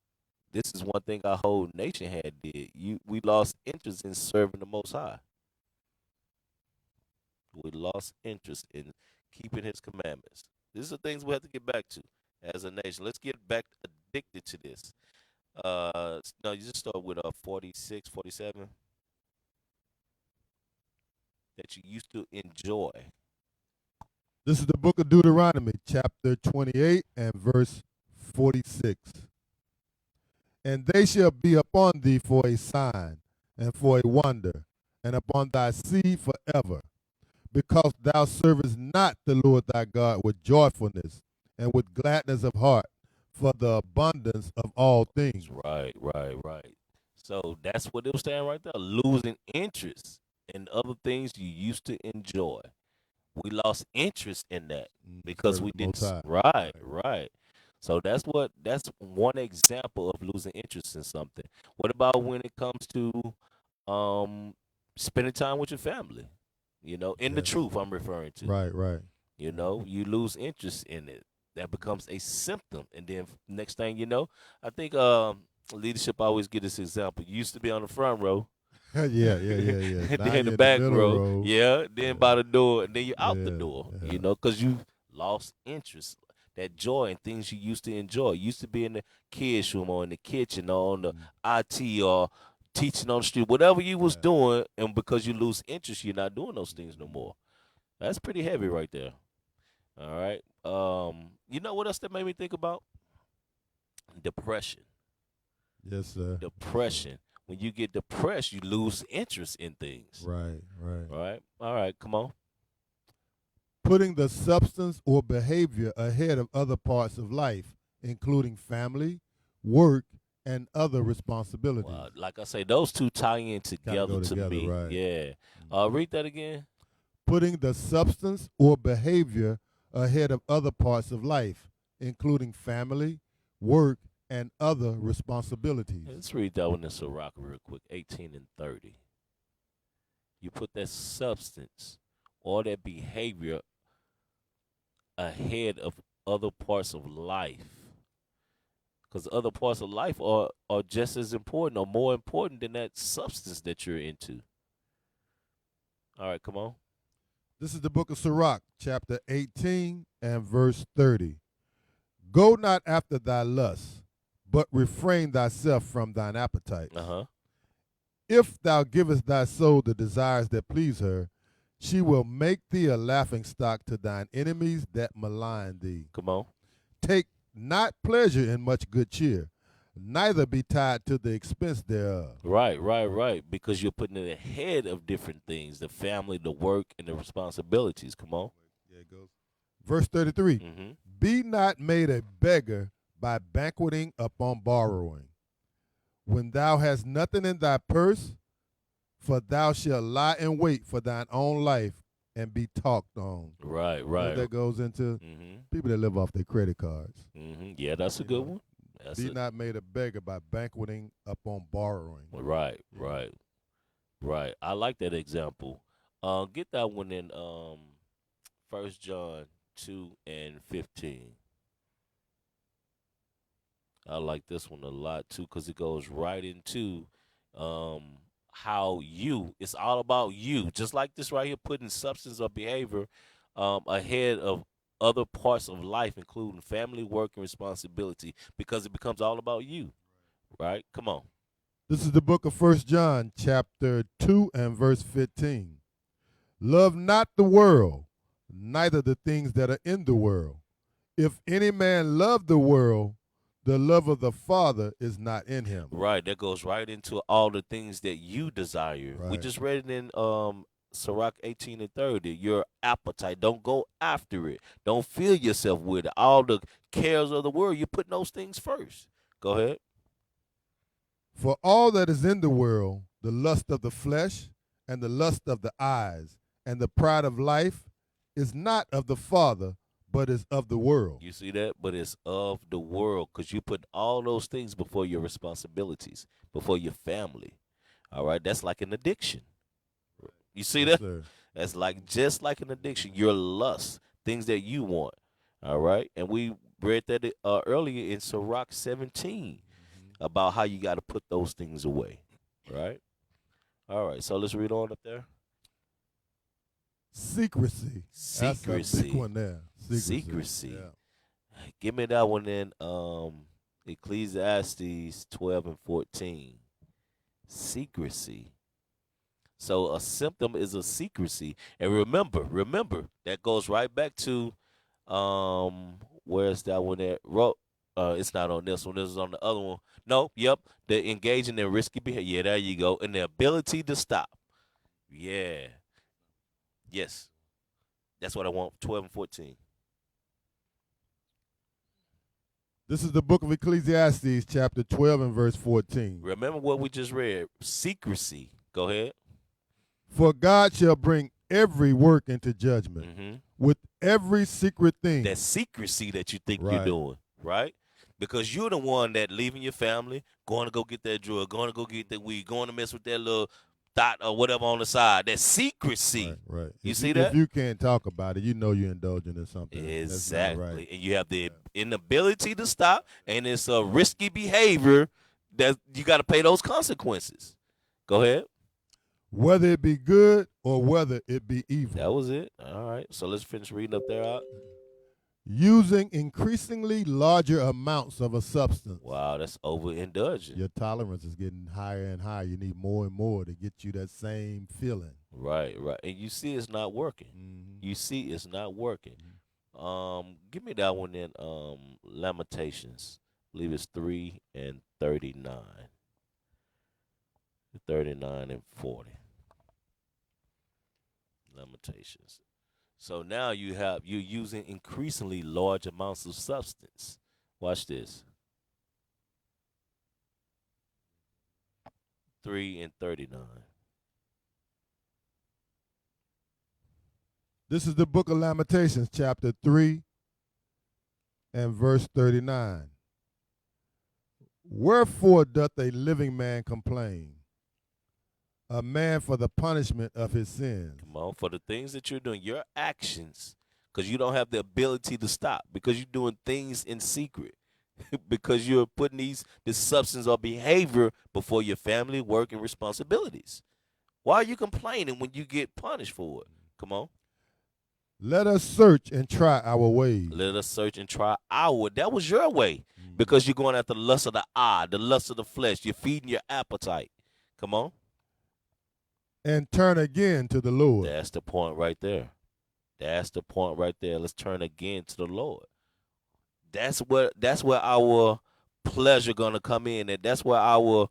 This is one thing our whole nation had did. We lost interest in serving the Most High. We lost interest in keeping His commandments. These are things we have to get back to as a nation. Let's get back addicted to this. No, you just start with 46, 47 that you used to enjoy. This is the book of Deuteronomy, chapter 28 and verse 46. And they shall be upon thee for a sign, and for a wonder, and upon thy seed forever, because thou servest not the Lord thy God with joyfulness and with gladness of heart for the abundance of all things. Right, right, right. So that's what it was saying right there. Losing interest in other things you used to enjoy. We lost interest in that because Serving we the Most didn't. High. Right, right. So that's one example of losing interest in something. What about when it comes to um spending time with your family? In the Yes. truth I'm referring to. Right, right. You lose interest in it. That becomes a symptom, and then next thing you know, I think leadership always give this example. You used to be on the front row, Yeah, yeah, yeah, yeah. and Now then the you're in the back middle row, row. yeah, then by Yeah, the door, and then you're out the yeah, door, yeah. because you lost interest, that joy in things you used to enjoy. You used to be in the kids' room or in the kitchen or on the IT or teaching on the street, whatever you was doing, and because you lose interest, you're not doing those things no more. That's pretty heavy right there. All right. You know what else that made me think about? Depression. Yes, sir. Depression. When you get depressed, you lose interest in things. Right, right. Right? All right, come on. Putting the substance or behavior ahead of other parts of life, including family, work, and other responsibilities. Well, like I say, those two tie in together go to together, me. right. Yeah. Read that again. Putting the substance or behavior ahead of other parts of life, including family, work, and other responsibilities. Let's read that one in Sirach real quick. 18 and 30. You put that substance or that behavior ahead of other parts of life. Because other parts of life are just as important or more important than that substance that you're into. All right, come on. This is the book of Sirach, chapter 18 and verse 30. Go not after thy lusts, but refrain thyself from thine appetite. Uh-huh. If thou givest thy soul the desires that please her, she will make thee a laughing stock to thine enemies that malign thee. Come on. Take not pleasure in much good cheer, neither be tied to the expense thereof. Right. Because you're putting it ahead of different things, the family, the work, and the responsibilities. Come on. Yeah, it goes. Verse 33. Mm-hmm. Be not made a beggar by banqueting upon borrowing. When thou hast nothing in thy purse, for thou shalt lie in wait for thine own life and be talked on. Right. You know what that goes into? Mm-hmm. People that live off their credit cards. Mm-hmm. Yeah, that's a good one. Be not made a beggar by banqueting upon borrowing. Right. I like that example. Get that one in 1 John 2 and 15. I like this one a lot too because it goes right into how it's all about you. Just like this right here, putting substance or behavior ahead of other parts of life, including family, work, and responsibility, because it becomes all about you. Right? Come on. This is the book of 1 John, chapter 2 and verse 15. Love not the world, neither the things that are in the world. If any man love the world, the love of the Father is not in him. Right. That goes right into all the things that you desire. We Right. just read it in Sirach 18 and 30. Your appetite. Don't go after it. Don't fill yourself with it. All the cares of the world, you're putting those things first. Go ahead. For all that is in the world, the lust of the flesh and the lust of the eyes and the pride of life is not of the Father, but is of the world. You see that? But it's of the world because you put all those things before your responsibilities, before your family. All right? That's like an addiction. You see Yes, that? sir. That's just like an addiction. Your lust, things that you want. All right? And we read that earlier in Sirach 17 about how you got to put those things away. Right? All right. So let's read on up there. Secrecy. That's a big one there. Secrecy. Yeah. Give me that one in Ecclesiastes 12 and 14. Secrecy. So a symptom is a secrecy. And remember, that goes right back to where's that one at? It's not on this one. This is on the other one. No, yep. The engaging in risky behavior. Yeah, there you go. And the ability to stop. Yeah. Yes. That's what I want. 12 and 14. This is the book of Ecclesiastes, chapter 12 and verse 14. Remember what we just read. Secrecy. Go ahead. For God shall bring every work into judgment Mm-hmm. with every secret thing. That secrecy that you think you're Right. doing, right? Because you're the one that leaving your family, going to go get that drug, going to go get that weed, going to mess with that little thought or whatever on the side. That secrecy. Right. You see that? If you can't talk about it, you know you're indulging in something. That's not Exactly. right. And you have the inability to stop, and it's a risky behavior that you got to pay those consequences. Go ahead. Whether it be good or whether it be evil. That was it. All right. So let's finish reading up there. Out. Using increasingly larger amounts of a substance. Wow, that's overindulgent. Your tolerance is getting higher and higher. You need more and more to get you that same feeling. Right. And you see it's not working. Mm-hmm. You see it's not working. Give me that one in Lamentations. I believe it's 3 and 39. 39 and 40. Lamentations. So now you're using increasingly large amounts of substance. Watch this. 3 and 39. This is the book of Lamentations, chapter 3 and verse 39. Wherefore doth a living man complain? A man for the punishment of his sins. Come on, for the things that you're doing, your actions, because you don't have the ability to stop, because you're doing things in secret, because you're putting this substance or behavior before your family, work, and responsibilities. Why are you complaining when you get punished for it? Come on. Let us search and try our ways. Let us search and try our. That was your way, because you're going after the lust of the eye, the lust of the flesh. You're feeding your appetite. Come on. And turn again to the Lord. That's the point right there. That's the point right there. Let's turn again to the Lord. That's where our pleasure gonna come in, and that's where our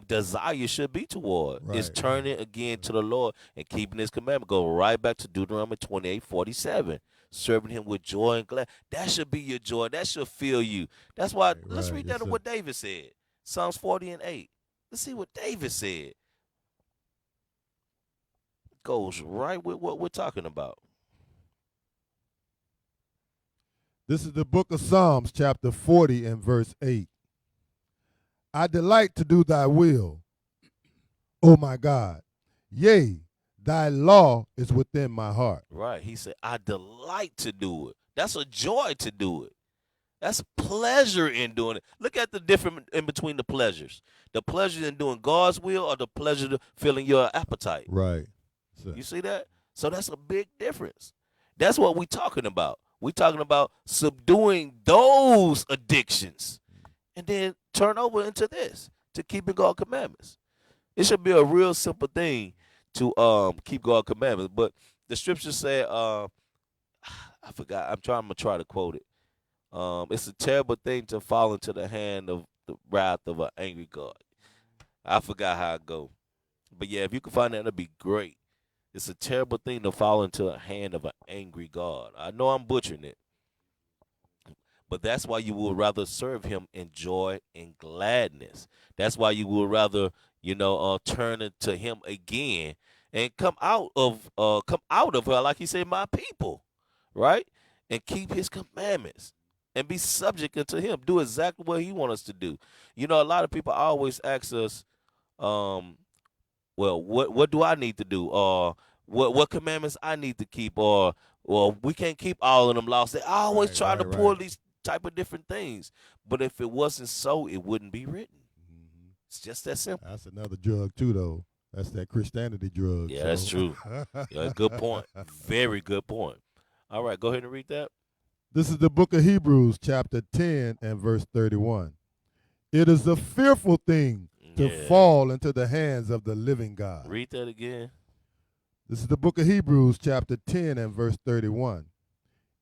desire should be toward. Right. Is turning again to the Lord and keeping His commandment. Go right back to Deuteronomy 28:47. Serving Him with joy and glad. That should be your joy. That should fill you. That's why. Let's read that of what David said. Psalms 40 and 8. Let's see what David said. Goes right with what we're talking about. This is the book of Psalms, chapter 40 and verse 8. I delight to do thy will, O my God. Yea, thy law is within my heart. Right. He said, I delight to do it. That's a joy to do it. That's pleasure in doing it. Look at the difference in between the pleasures. The pleasure in doing God's will or the pleasure of filling your appetite. Right. You see that? So that's a big difference. That's what we're talking about. We're talking about subduing those addictions and then turn over into this, to keeping God's commandments. It should be a real simple thing to keep God's commandments. But the scriptures say, I forgot. I'm trying to try to quote it. It's a terrible thing to fall into the hand of the wrath of an angry God. I forgot how it go. But yeah, if you can find that, that'd be great. It's a terrible thing to fall into the hand of an angry God. I know I'm butchering it. But that's why you would rather serve Him in joy and gladness. That's why you would rather, turn to Him again and come out of her, like He said, my people, right? And keep His commandments and be subject unto Him. Do exactly what He wants us to do. A lot of people always ask us, well, what do I need to do? Or what commandments I need to keep? Or we can't keep all of them laws. They always try to pull these type of different things. But if it wasn't so, it wouldn't be written. Mm-hmm. It's just that simple. That's another drug too, though. That's that Christianity drug. Yeah, that's true. Yeah, good point. Very good point. All right, go ahead and read that. This is the book of Hebrews, chapter 10 and verse 31. It is a fearful thing to fall into the hands of the living God. Read that again. This is the book of Hebrews, chapter 10 and verse 31.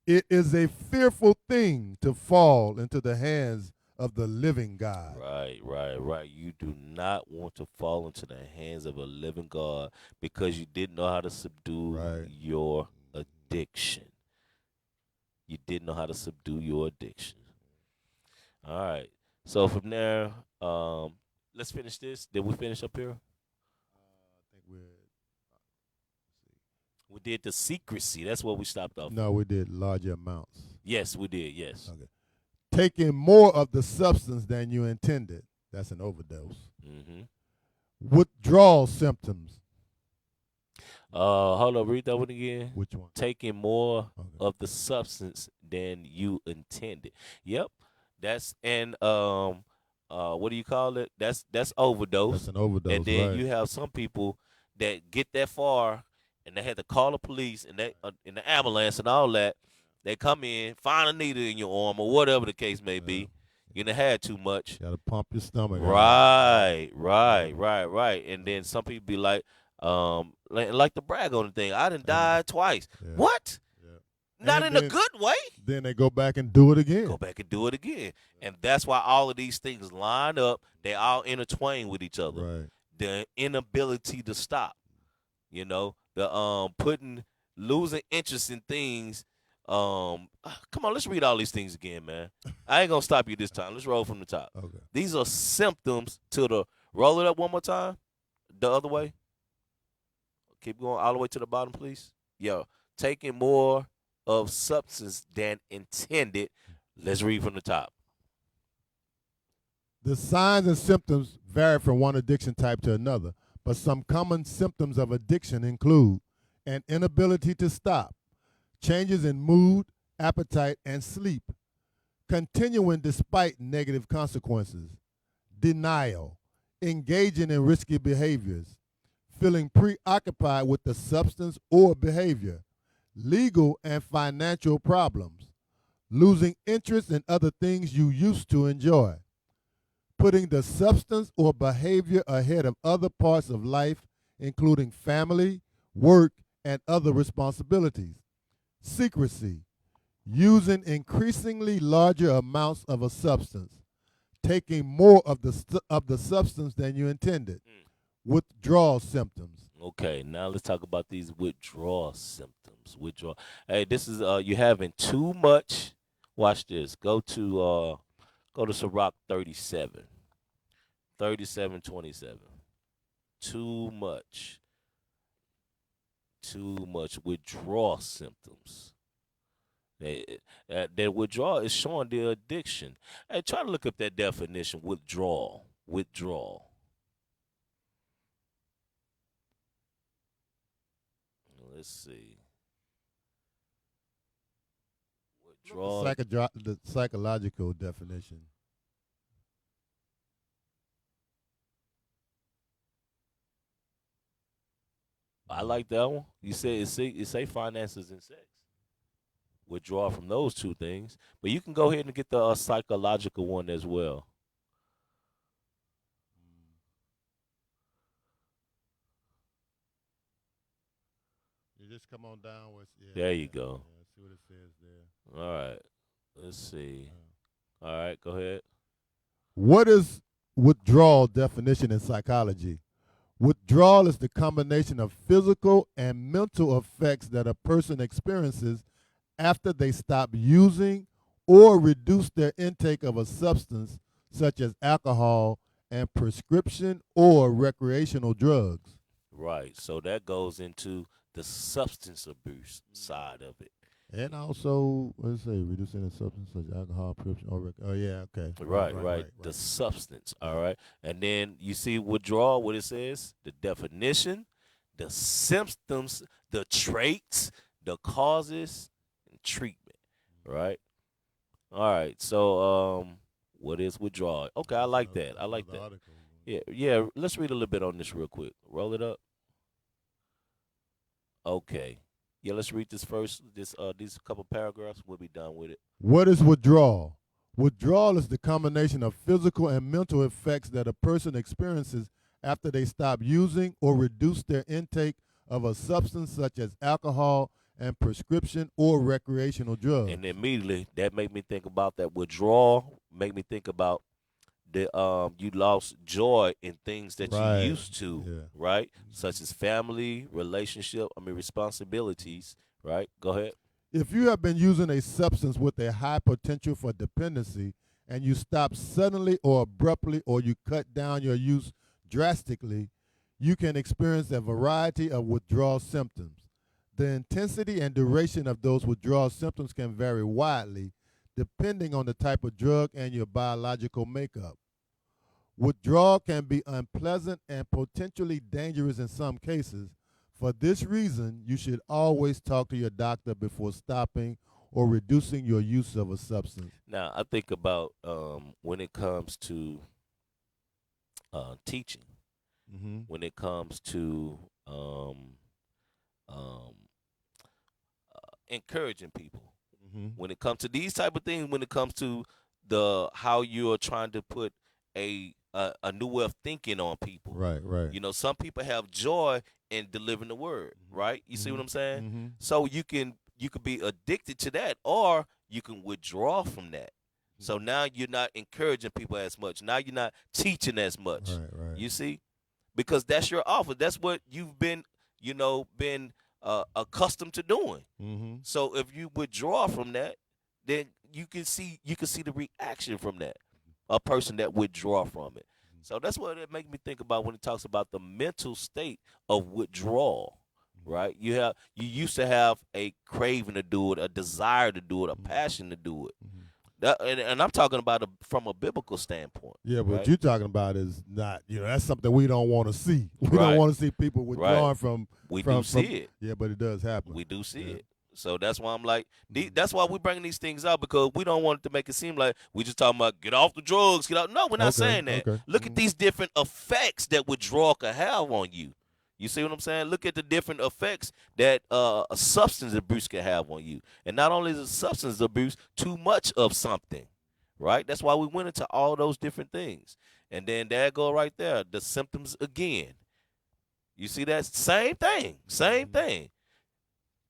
It is a fearful thing to fall into the hands of the living God. Right. You do not want to fall into the hands of a living God because you didn't know how to subdue Right. your addiction. You didn't know how to subdue your addiction. All right. So from there, let's finish this. Did we finish up here? I think we're We did the secrecy. That's what we stopped off. no, we did larger amounts. Yes, we did. Yes. Okay. Taking more of the substance than you intended. That's an overdose. Mm-hmm. Withdrawal symptoms. Hold on. Read that one again. Which one? Taking more Okay. of the substance than you intended. Yep. That's what do you call it? That's overdose. That's an overdose. And then right. you have some people that get that far and they had to call the police and they in the ambulance and all that. They come in, find a needle in your arm or whatever the case may be. You done had too much. You gotta pump your stomach. Right. And then some people be like to brag on the thing. I done died twice. Yeah. What? Yeah. Not And in then- a good way. Then they go back and do it again. Go back and do it again. And that's why all of these things line up. They all intertwine with each other. Right. The inability to stop. You know, the losing interest in things. Come on, let's read all these things again, man. I ain't gonna stop you this time. Let's roll from the top. Okay. These are symptoms to the roll it up one more time. The other way. Keep going all the way to the bottom, please. Yo, taking more of substance than intended. Let's read from the top. The signs and symptoms vary from one addiction type to another, but some common symptoms of addiction include an inability to stop, changes in mood, appetite, and sleep, continuing despite negative consequences, denial, engaging in risky behaviors, feeling preoccupied with the substance or behavior, legal and financial problems, losing interest in other things you used to enjoy, putting the substance or behavior ahead of other parts of life, including family, work, and other responsibilities, secrecy, using increasingly larger amounts of a substance, taking more of the substance than you intended, withdrawal symptoms. Okay, now let's talk about these withdrawal symptoms. Withdrawal. Hey, this is you having too much. Watch this. Go to Ciroc 37. 3727. Too much. Too much withdrawal symptoms. That withdrawal is showing the addiction. Hey, try to look up that definition. Withdrawal. Withdrawal. Let's see. Withdrawal. The psychological definition. I like that one. You said it say finances and sex. Withdraw from those two things, but you can go ahead and get the psychological one as well. You just come on down with. Yeah, There you go. Yeah, see what it says there. All right. Let's see. All right, go ahead. What is withdrawal definition in psychology? Withdrawal is the combination of physical and mental effects that a person experiences after they stop using or reduce their intake of a substance such as alcohol and prescription or recreational drugs. Right. So that goes into the substance abuse side of it. And also, let's say, reducing the substance such as alcohol, prescription, or oh yeah, okay. Right. The substance. All right. And then you see withdrawal, what it says, the definition, the symptoms, the traits, the causes, and treatment. Right. All right. So what is withdrawal? Okay, I like that. I like that. Article. Yeah. Let's read a little bit on this real quick. Roll it up. Okay. Yeah, let's read this first. These couple paragraphs. We'll be done with it. What is withdrawal? Withdrawal is the combination of physical and mental effects that a person experiences after they stop using or reduce their intake of a substance such as alcohol and prescription or recreational drugs. And immediately that made me think about that withdrawal. Make me think about the you lost joy in things that you Right. used to, Yeah. right? Such as family, relationship. I mean responsibilities, right? Go ahead. If you have been using a substance with a high potential for dependency and you stop suddenly or abruptly or you cut down your use drastically, you can experience a variety of withdrawal symptoms. The intensity and duration of those withdrawal symptoms can vary widely depending on the type of drug and your biological makeup. Withdrawal can be unpleasant and potentially dangerous in some cases. For this reason, you should always talk to your doctor before stopping or reducing your use of a substance. Now I think about when it comes to teaching, Mm-hmm. when it comes to um, encouraging people, Mm-hmm. when it comes to these type of things, when it comes to the how you are trying to put a new way of thinking on people. Right, right. You know, some people have joy in delivering the word, right? You see what I'm saying? Mm-hmm. So you could be addicted to that, or you can withdraw from that. So now you're not encouraging people as much. Now you're not teaching as much. Right, right. You see, because that's your offer. That's what you've been, accustomed to doing. Mm-hmm. So if you withdraw from that, then you can see the reaction from that. A person that withdraw from it. So that's what it makes me think about when it talks about the mental state of withdrawal. Right? You used to have a craving to do it, a desire to do it, a passion to do it. And I'm talking about from a biblical standpoint. Yeah, but right? what you're talking about is not, that's something we don't want to see. We Right. don't want to see people withdrawing Right. from. We from, do see from- it. Yeah, but it does happen. We do see Yeah. it. So that's why I'm like, that's why we're bringing these things out, because we don't want it to make it seem like we just talking about get off the drugs, get out. No, we're not Okay, saying that. okay. Look at these different effects that withdrawal can have on you. You see what I'm saying? Look at the different effects that a substance abuse can have on you. And not only is it substance abuse, too much of something, right? That's why we went into all those different things. And then there go right there, the symptoms again. You see that? Same thing.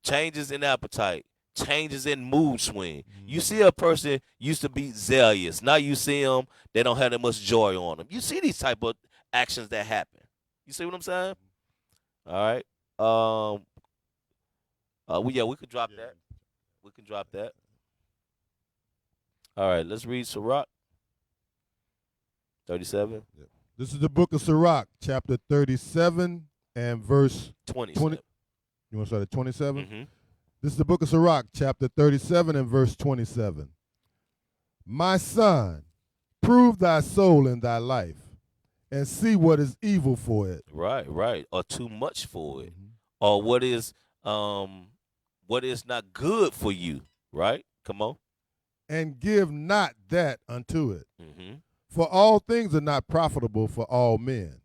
Changes in appetite, changes in mood swing. You see a person used to be zealous. Now you see them, they don't have that much joy on them. You see these type of actions that happen. You see what I'm saying? All right. We could drop that. We can drop that. All right, let's read Sirach 37. This is the book of Sirach, chapter 37 and verse 20. 20. You want to start at 27? Mm-hmm. This is the book of Sirach, chapter 37 and verse 27. My son, prove thy soul in thy life, and see what is evil for it. Right. Or too much for it. Or what is not good for you. Right? Come on. And give not that unto it. Mm-hmm. For all things are not profitable for all men.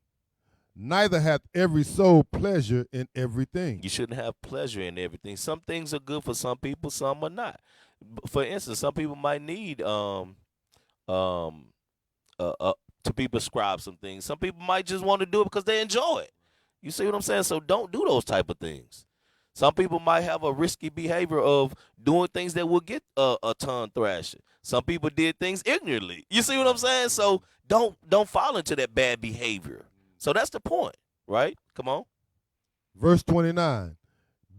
Neither hath every soul pleasure in everything. You shouldn't have pleasure in everything. Some things are good for some people, some are not. For instance, some people might need to be prescribed some things. Some people might just want to do it because they enjoy it. You see what I'm saying? So don't do those type of things. Some people might have a risky behavior of doing things that will get a tongue thrashing. Some people did things ignorantly. You see what I'm saying? So don't fall into that bad behavior. So that's the point, right? Come on. Verse 29.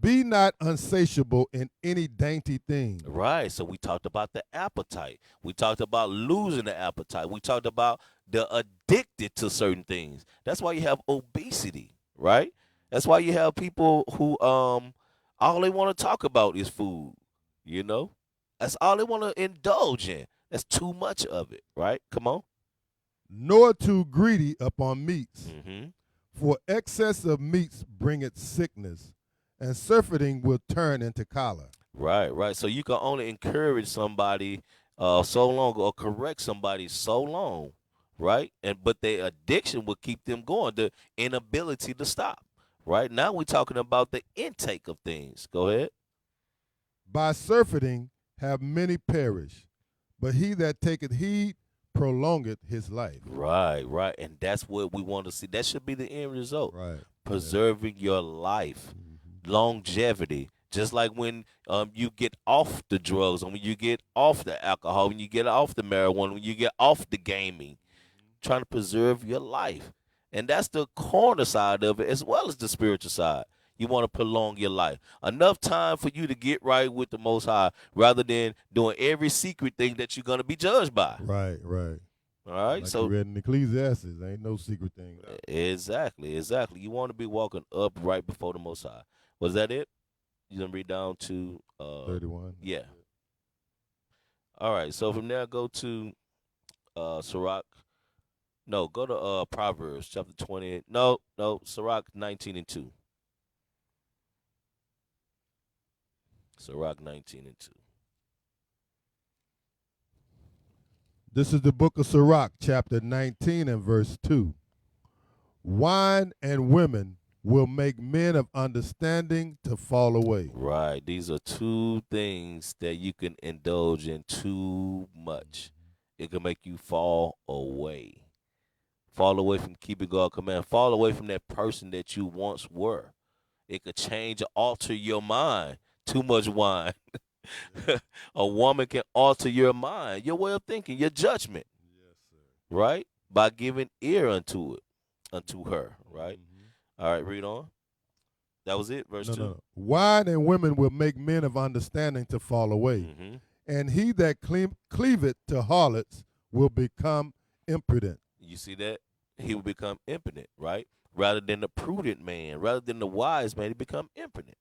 Be not unsatiable in any dainty thing. Right. So we talked about the appetite. We talked about losing the appetite. We talked about the addicted to certain things. That's why you have obesity, right? That's why you have people who all they want to talk about is food, you know? That's all they want to indulge in. That's too much of it, right? Come on. Nor too greedy upon meats. Mm-hmm. For excess of meats bringeth sickness, and surfeiting will turn into choler. Right. So you can only encourage somebody so long, or correct somebody so long, right? But their addiction will keep them going, the inability to stop. Right now we're talking about the intake of things. Go ahead. By surfeiting have many perished, but he that taketh heed prolongeth his life. Right. And that's what we want to see. That should be the end result. Right. Preserving your life, longevity. Just like when you get off the drugs, and when you get off the alcohol, when you get off the marijuana, when you get off the gaming, trying to preserve your life. And that's the corner side of it as well as the spiritual side. You want to prolong your life. Enough time for you to get right with the Most High rather than doing every secret thing that you're going to be judged by. Right, right. All right? Like So you read in Ecclesiastes, ain't no secret thing. exactly. You want to be walking up right before the Most High. Was that it? You going to read down to 31. Yeah. All right. So from there, go to Sirach. No, go to Proverbs chapter 20. No, Sirach 19:2. Sirach 19:2. This is the book of Sirach, chapter 19 and verse 2. Wine and women will make men of understanding to fall away. Right. These are two things that you can indulge in too much. It can make you fall away. Fall away from keeping God's command. Fall away from that person that you once were. It could change or alter your mind. Too much wine. A woman can alter your mind, your way of thinking, your judgment. Yes, sir. Right? By giving ear unto it, unto her. Right? All right, read on. That was it, verse 2. No. Wine and women will make men of understanding to fall away. Mm-hmm. And he that cleaveth to harlots will become imprudent. You see that? He will become impotent, right? Rather than the prudent man, rather than the wise man, he become impotent,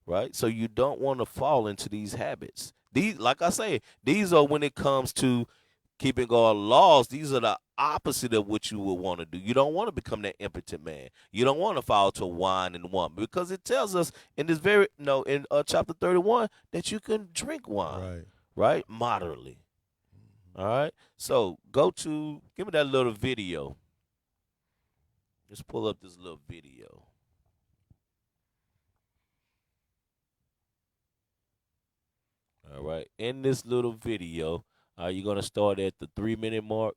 right? So you don't want to fall into these habits. These, like I say, these are when it comes to keeping God's laws. These are the opposite of what you would want to do. You don't want to become that impotent man. You don't want to fall to wine and woman because it tells us in this in chapter 31 that you can drink wine, right? Moderately. All right. So give me that little video. Just pull up this little video. All right. In this little video, are you going to start at the 3-minute mark?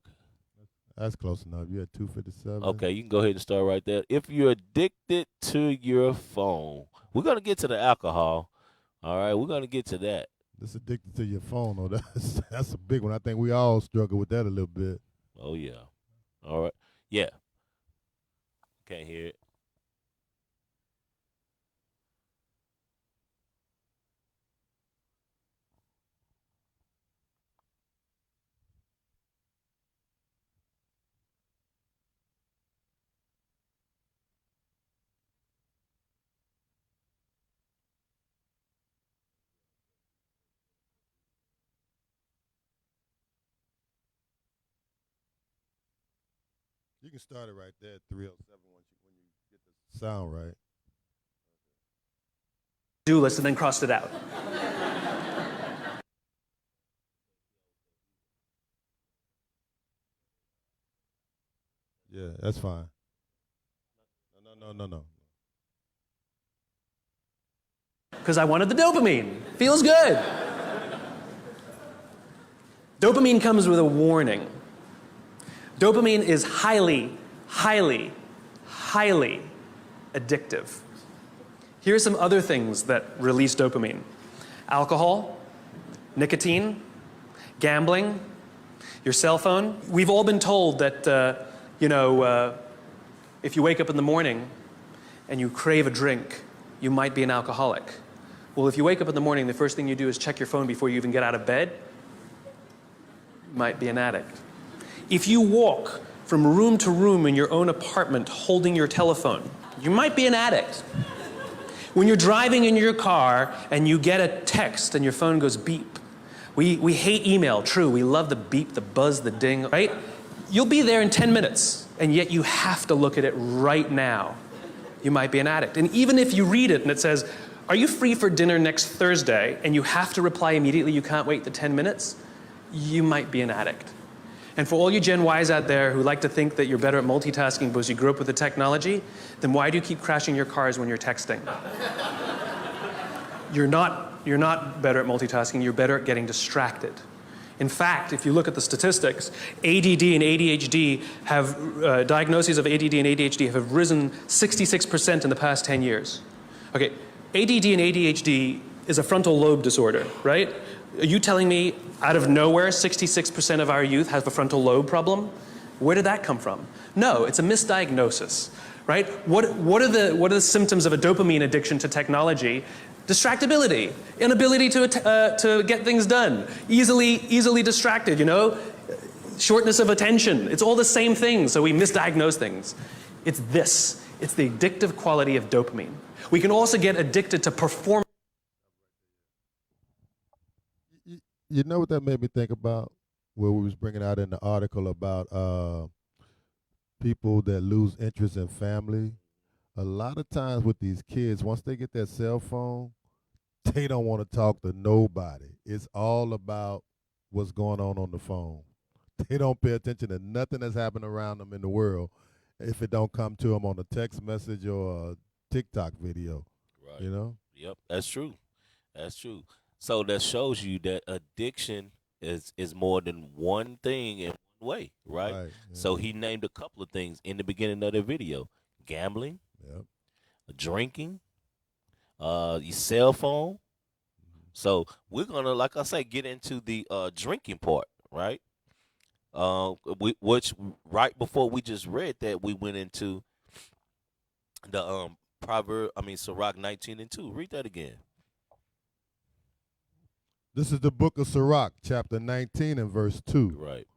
That's close enough. You're at 2:57. Okay, you can go ahead and start right there. If you're addicted to your phone, we're going to get to the alcohol. All right, we're going to get to that. This addicted to your phone, oh, that's a big one. I think we all struggle with that a little bit. Oh, yeah. All right. Yeah. Can't hear it. You can start it right there at 307 when you get the sound right. Do list and then crossed it out. Yeah, that's fine. No. Because I wanted the dopamine. Feels good. Dopamine comes with a warning. Dopamine is highly, highly, highly addictive. Here are some other things that release dopamine. Alcohol, nicotine, gambling, your cell phone. We've all been told that, if you wake up in the morning and you crave a drink, you might be an alcoholic. Well, if you wake up in the morning, the first thing you do is check your phone before you even get out of bed, you might be an addict. If you walk from room to room in your own apartment holding your telephone, you might be an addict. When you're driving in your car and you get a text and your phone goes beep. We hate email, true. We love the beep, the buzz, the ding, right? You'll be there in 10 minutes, and yet you have to look at it right now. You might be an addict. And even if you read it and it says, are you free for dinner next Thursday? And you have to reply immediately, you can't wait the 10 minutes, you might be an addict. And for all you Gen Ys out there who like to think that you're better at multitasking because you grew up with the technology, then why do you keep crashing your cars when you're texting? You're not better at multitasking, you're better at getting distracted. In fact, if you look at the statistics, ADD and ADHD have, diagnoses of ADD and ADHD have risen 66% in the past 10 years. Okay, ADD and ADHD is a frontal lobe disorder, right? Are you telling me out of nowhere 66% of our youth have a frontal lobe problem? Where did that come from? No, it's a misdiagnosis, right? What are the symptoms of a dopamine addiction to technology? Distractibility, inability to get things done, easily distracted, shortness of attention. It's all the same thing, so we misdiagnose things. It's this. It's the addictive quality of dopamine. We can also get addicted to performance. You know what that made me think about? Where we was bringing out in the article about people that lose interest in family. A lot of times with these kids, once they get that cell phone, they don't want to talk to nobody. It's all about what's going on the phone. They don't pay attention to nothing that's happening around them in the world if it don't come to them on a text message or a TikTok video. Right. Yep, that's true. That's true. So that shows you that addiction is more than one thing in one way, right? Right, yeah. So he named a couple of things in the beginning of the video: gambling, Yep. drinking, your cell phone. So we're gonna, like I say, get into the drinking part, right? Which right before we just read that, we went into the Sirach 19:2. Read that again. This is the book of Sirach, chapter 19 and verse 2. Right.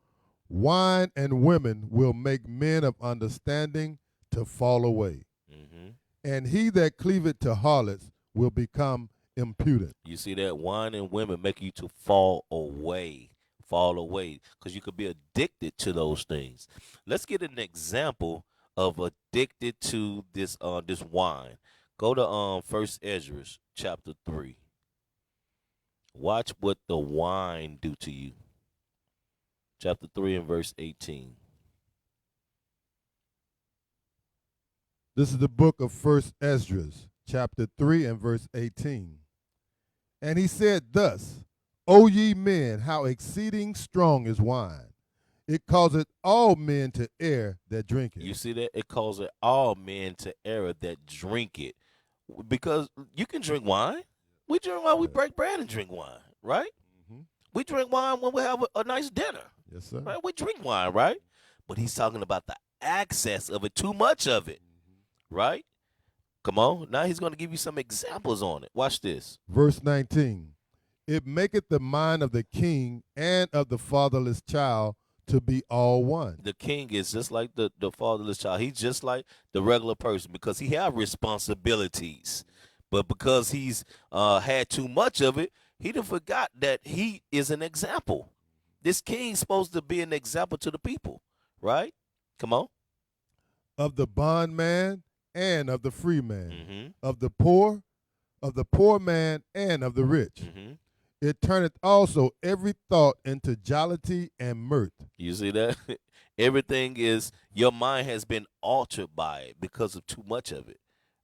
Wine and women will make men of understanding to fall away, Mm-hmm. and he that cleaveth to harlots will become impudent. You see that? Wine and women make you to fall away, because you could be addicted to those things. Let's get an example of addicted to this wine. Go to First Ezra chapter 3. Watch what the wine do to you. Chapter 3 and verse 18. This is the book of First Ezra, chapter 3 and verse 18. And he said thus, O ye men, how exceeding strong is wine! It causeth all men to err that drink it. You see that? It causeth all men to err that drink it. Because you can drink wine. We drink wine, we break bread and drink wine, right? Mm-hmm. We drink wine when we have a nice dinner. Yes, sir. Right? We drink wine, right? But he's talking about the excess of it, too much of it, right? Come on. Now he's going to give you some examples on it. Watch this. Verse 19. It maketh the mind of the king and of the fatherless child to be all one. The king is just like the fatherless child. He's just like the regular person because he have responsibilities. But because he's had too much of it, he done forgot that he is an example. This king's supposed to be an example to the people, right? Come on. Of the bondman and of the free man, Mm-hmm. of the poor man and of the rich. Mm-hmm. It turneth also every thought into jollity and mirth. You see that? Everything is, your mind has been altered by it because of too much of it,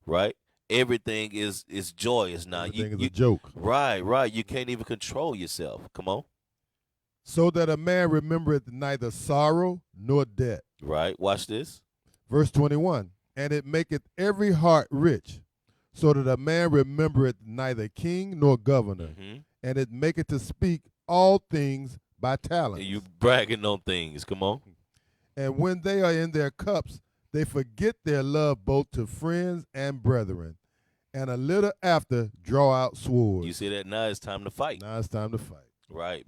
right? Everything is joyous now. Everything is a joke. Right. You can't even control yourself. Come on. So that a man remembereth neither sorrow nor debt. Right. Watch this. Verse 21. And it maketh every heart rich, so that a man remembereth neither king nor governor. Mm-hmm. And it maketh to speak all things by talents. You bragging on things. Come on. And when they are in their cups, they forget their love both to friends and brethren. And a little after draw out swords. You see that? Now it's time to fight. Now it's time to fight. Right.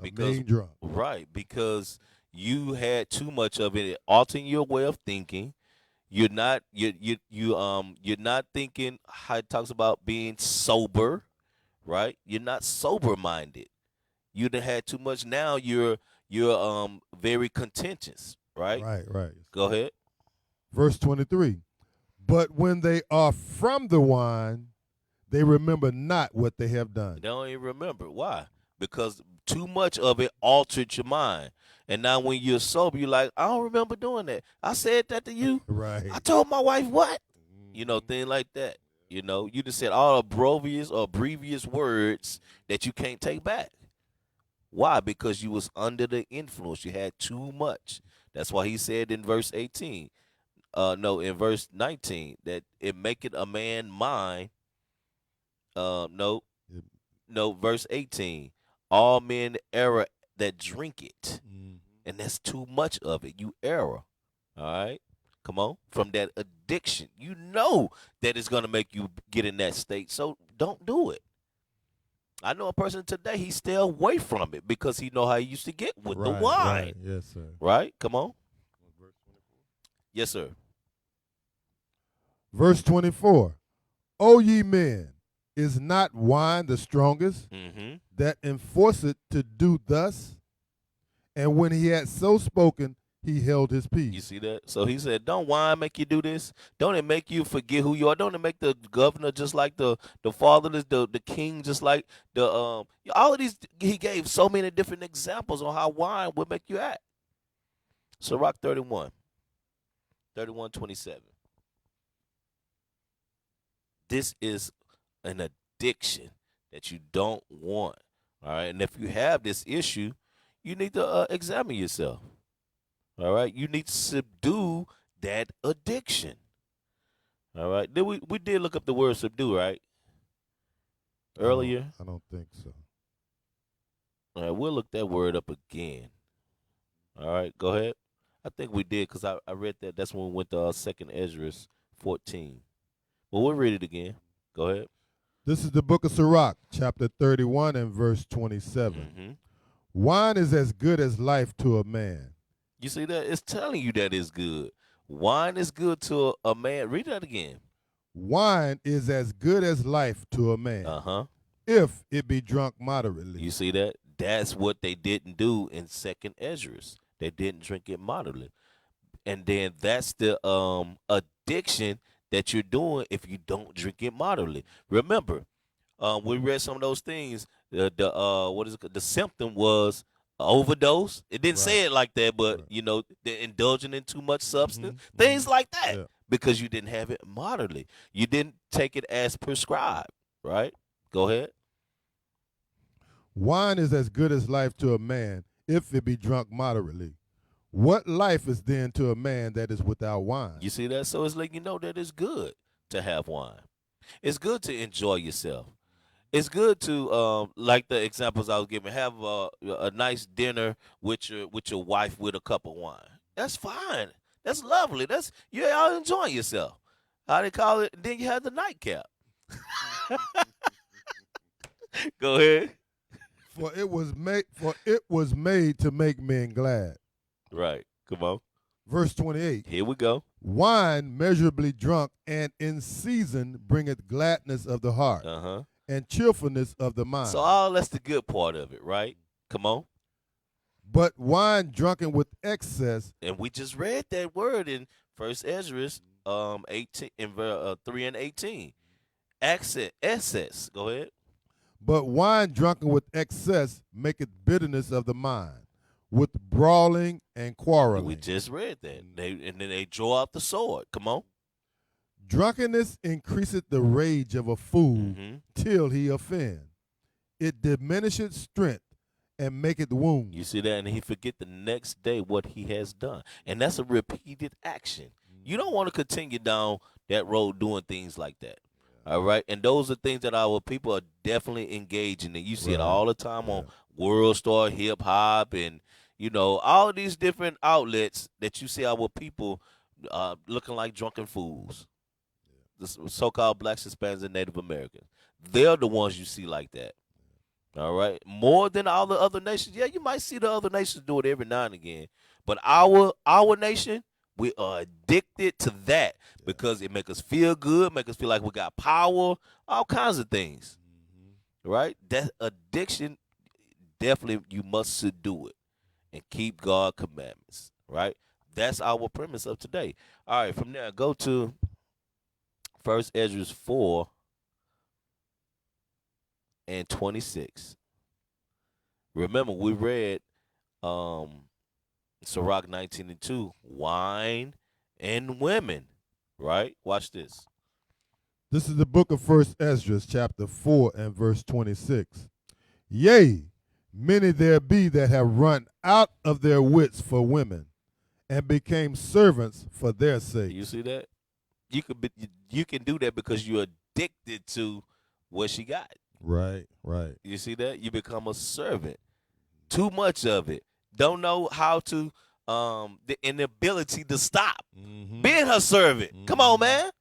Because you had too much of it, altering your way of thinking. You're not thinking how it talks about being sober, right? You're not sober minded. You done had too much. Now you're very contentious, right? Right. Go ahead. Verse 23. But when they are from the wine, they remember not what they have done. They don't even remember. Why? Because too much of it altered your mind. And now when you're sober, you're like, I don't remember doing that. I said that to you. Right. I told my wife what? Thing like that. You just said all abbrevious words that you can't take back. Why? Because you was under the influence. You had too much. That's why he said in verse 18, in verse 19, that it maketh a man mind No, It- no. Verse 18. All men error that drink it, mm, and that's too much of it. You error. All right. Come on. From that addiction, you know that it's gonna make you get in that state. So don't do it. I know a person today. He stay away from it because he know how he used to get with the right, wine. right. Yes, sir. Right? Come on. Yes, sir. Verse 24. O ye men, is not wine the strongest Mm-hmm. that enforceth to do thus? And when he had so spoken, he held his You peace. see that? So he said, "Don't wine make you do this? Don't it make you forget who you are? Don't it make the governor just like the fatherless, the king just like the all of these?" He gave so many different examples on how wine would make you act. Sirach 31, 27. This is an addiction that you don't want. All right, and if you have this issue, you need to examine yourself. All right, you need to subdue that addiction. All right, then we did look up the word subdue, right? Earlier. I don't think so. All right, we'll look that word up again. All right, go ahead. I think we did because I read that. That's when we went to Second Ezra 14. Well, we'll read it again. Go ahead. This is the book of Sirach, chapter 31 and verse 27. Mm-hmm. Wine is as good as life to a man. You see that? It's telling you that it's good. Wine is good to a man. Read that again. Wine is as good as life to a man, Uh-huh. if it be drunk moderately. You see that? That's what they didn't do in Second Ezra. They didn't drink it moderately. And then that's the addiction that you're doing if you don't drink it moderately. Remember, we read some of those things. The what is it? The symptom was overdose. It didn't say Right. it like that, but Right. you know, they're indulging in too much substance, Mhm, things mhm. like that, Yeah. because you didn't have it moderately. You didn't take it as prescribed, right? Go ahead. Wine is as good as life to a man, if it be drunk moderately. What life is then to a man that is without wine? You see that? So it's letting you know that it's good to have wine. It's good to enjoy yourself. It's good to like the examples I was giving, have a nice dinner with your wife with a cup of wine. That's fine. That's lovely. That's you all enjoying yourself. How they call it? Then you have the nightcap. Go ahead. For it was made to make men glad. Right. Come on. Verse 28. Here we go. Wine measurably drunk and in season bringeth gladness of the heart Uh-huh. and cheerfulness of the mind. So all that's the good part of it, right? Come on. But wine drunken with excess, And we just read that word in First Ezra 18 in 3 and 18. Excess. Go ahead. but wine drunken with excess maketh bitterness of the mind, with brawling and quarreling. We just read that. And then they draw out the sword. Come on. Drunkenness increaseth the rage of a fool Mm-hmm. till he offend. It diminisheth strength and maketh wounds. You see that? And he forget the next day what he has done. And that's a repeated action. You don't want to continue down that road doing things like that. All right. And those are things that our people are definitely engaging in. You see it Right. all the time on World Star, hip hop, and you know, all of these different outlets that you see our people looking like drunken fools. The so-called blacks, Hispanics, and Native Americans. They're the ones you see like that. All right, more than all the other nations. Yeah, you might see the other nations do it every now and again, but our nation, we are addicted to that because it make us feel good, make us feel like we got power, all kinds of things. Right? That addiction, definitely you must subdue it and keep God commandments. Right? That's our premise of today. All right, from there, go to First Ezra 4 and 26. Remember, we read Sirach 19 and 2, wine and women. Right? Watch this. This is the book of First Ezra, chapter 4 and verse 26. Yea, many there be that have run out of their wits for women, and became servants for their sake. You see that? You can do that because you're addicted to what she got. Right, right. You see that? You become a servant. Too much of it. Don't know how to the inability to stop Mm-hmm. being her servant. Come on, Mhm. man.